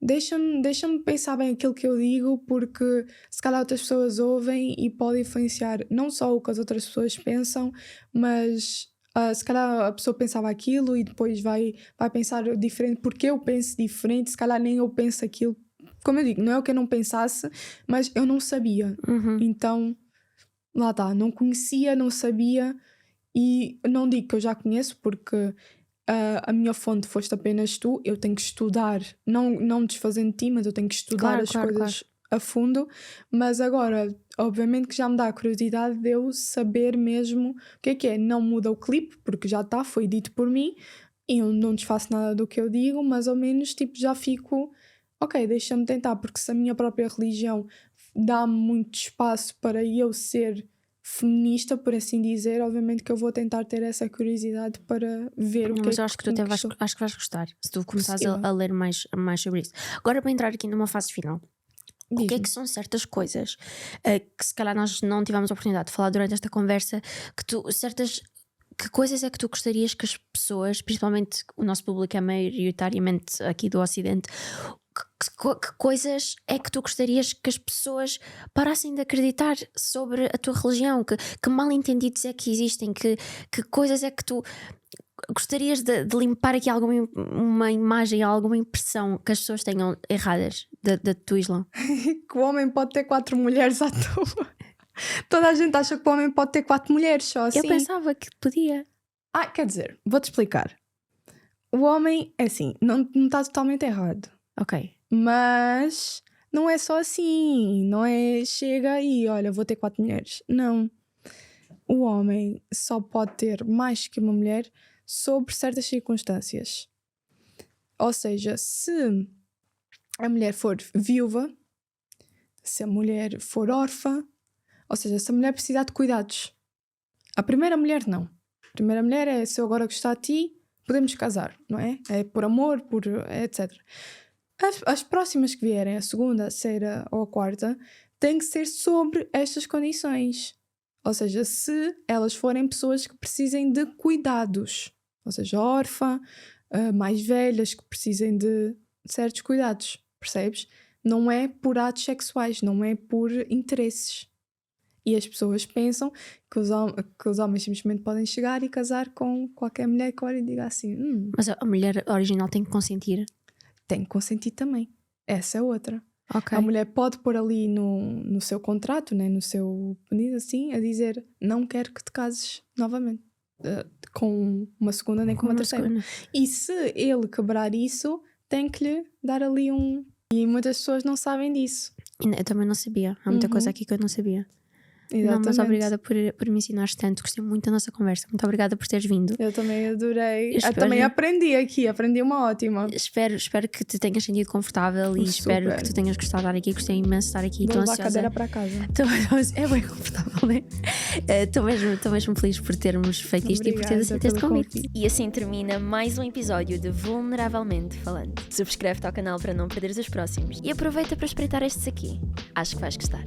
deixa-me pensar bem aquilo que eu digo, porque se calhar outras pessoas ouvem e pode influenciar não só o que as outras pessoas pensam, mas se calhar a pessoa pensava aquilo e depois vai pensar diferente, porque eu penso diferente, se calhar nem eu penso aquilo. Como eu digo, não é o que eu não pensasse, mas eu não sabia. Então, lá está, não conhecia, não sabia, e não digo que eu já conheço, porque a minha fonte foste apenas tu, eu tenho que estudar, não desfazendo de ti, mas eu tenho que estudar as coisas a fundo, mas agora, obviamente que já me dá a curiosidade de eu saber mesmo o que é, não muda o clipe, porque já está, foi dito por mim, e eu não desfaço nada do que eu digo, mas ao menos tipo, já fico, ok, deixa-me tentar, porque se a minha própria religião dá-me muito espaço para eu ser feminista, por assim dizer, obviamente que eu vou tentar ter essa curiosidade para ver o que Mas é eu acho que tu até vais, acho que vais gostar se tu começares a ler mais sobre isso. Agora, para entrar aqui numa fase final, o que é que são certas coisas que se calhar nós não tivemos a oportunidade de falar durante esta conversa, que coisas é que tu gostarias que as pessoas, principalmente o nosso público é maioritariamente aqui do Ocidente, que coisas é que tu gostarias que as pessoas parassem de acreditar sobre a tua religião? Que mal entendidos é que existem? Que coisas é que tu gostarias de limpar aqui uma imagem, alguma impressão que as pessoas tenham erradas da tua Islã? Que o homem pode ter 4 mulheres à toa. Toda a gente acha que o homem pode ter 4 mulheres só assim. Eu pensava que podia. Quer dizer, vou-te explicar. O homem, é assim, não está totalmente errado. Ok. Mas não é só assim. Não é chega e olha, vou ter 4 mulheres. Não. O homem só pode ter mais que uma mulher sob certas circunstâncias. Ou seja, se a mulher for viúva, se a mulher for órfã, ou seja, se a mulher precisar de cuidados. A primeira mulher não. A primeira mulher é se eu agora gostar de ti, podemos casar, não é? É por amor, etc. As próximas que vierem, a segunda, a terceira ou a quarta, têm que ser sobre estas condições. Ou seja, se elas forem pessoas que precisem de cuidados, ou seja, órfã, mais velhas que precisem de certos cuidados, percebes? Não é por atos sexuais, não é por interesses. E as pessoas pensam que os homens simplesmente podem chegar e casar com qualquer mulher que olhe e diga assim... Mas a mulher original tem que consentir? Tem que consentir também. Essa é outra. Okay. A mulher pode pôr ali no seu contrato, né, no seu pedido assim, a dizer não quero que te cases novamente com uma segunda nem com uma terceira. Segunda. E se ele quebrar isso, tem que lhe dar ali um... E muitas pessoas não sabem disso. Eu também não sabia. Há muita coisa aqui que eu não sabia. Exatamente. Não, mas obrigada por me ensinares tanto. Gostei muito da nossa conversa. Muito obrigada por teres vindo. Eu também adorei. Eu também aprendi aqui. Aprendi uma ótima. Espero que te tenhas sentido confortável e espero que tu tenhas gostado de estar aqui. Gostei imenso de estar aqui. Vou levar a cadeira para casa. É bem confortável, né? Estou mesmo feliz por termos feito isto e por teres aceito este convite. E assim termina mais um episódio de Vulneravelmente Falando. Subscreve-te ao canal para não perderes os próximos e aproveita para espreitar estes aqui. Acho que vais gostar.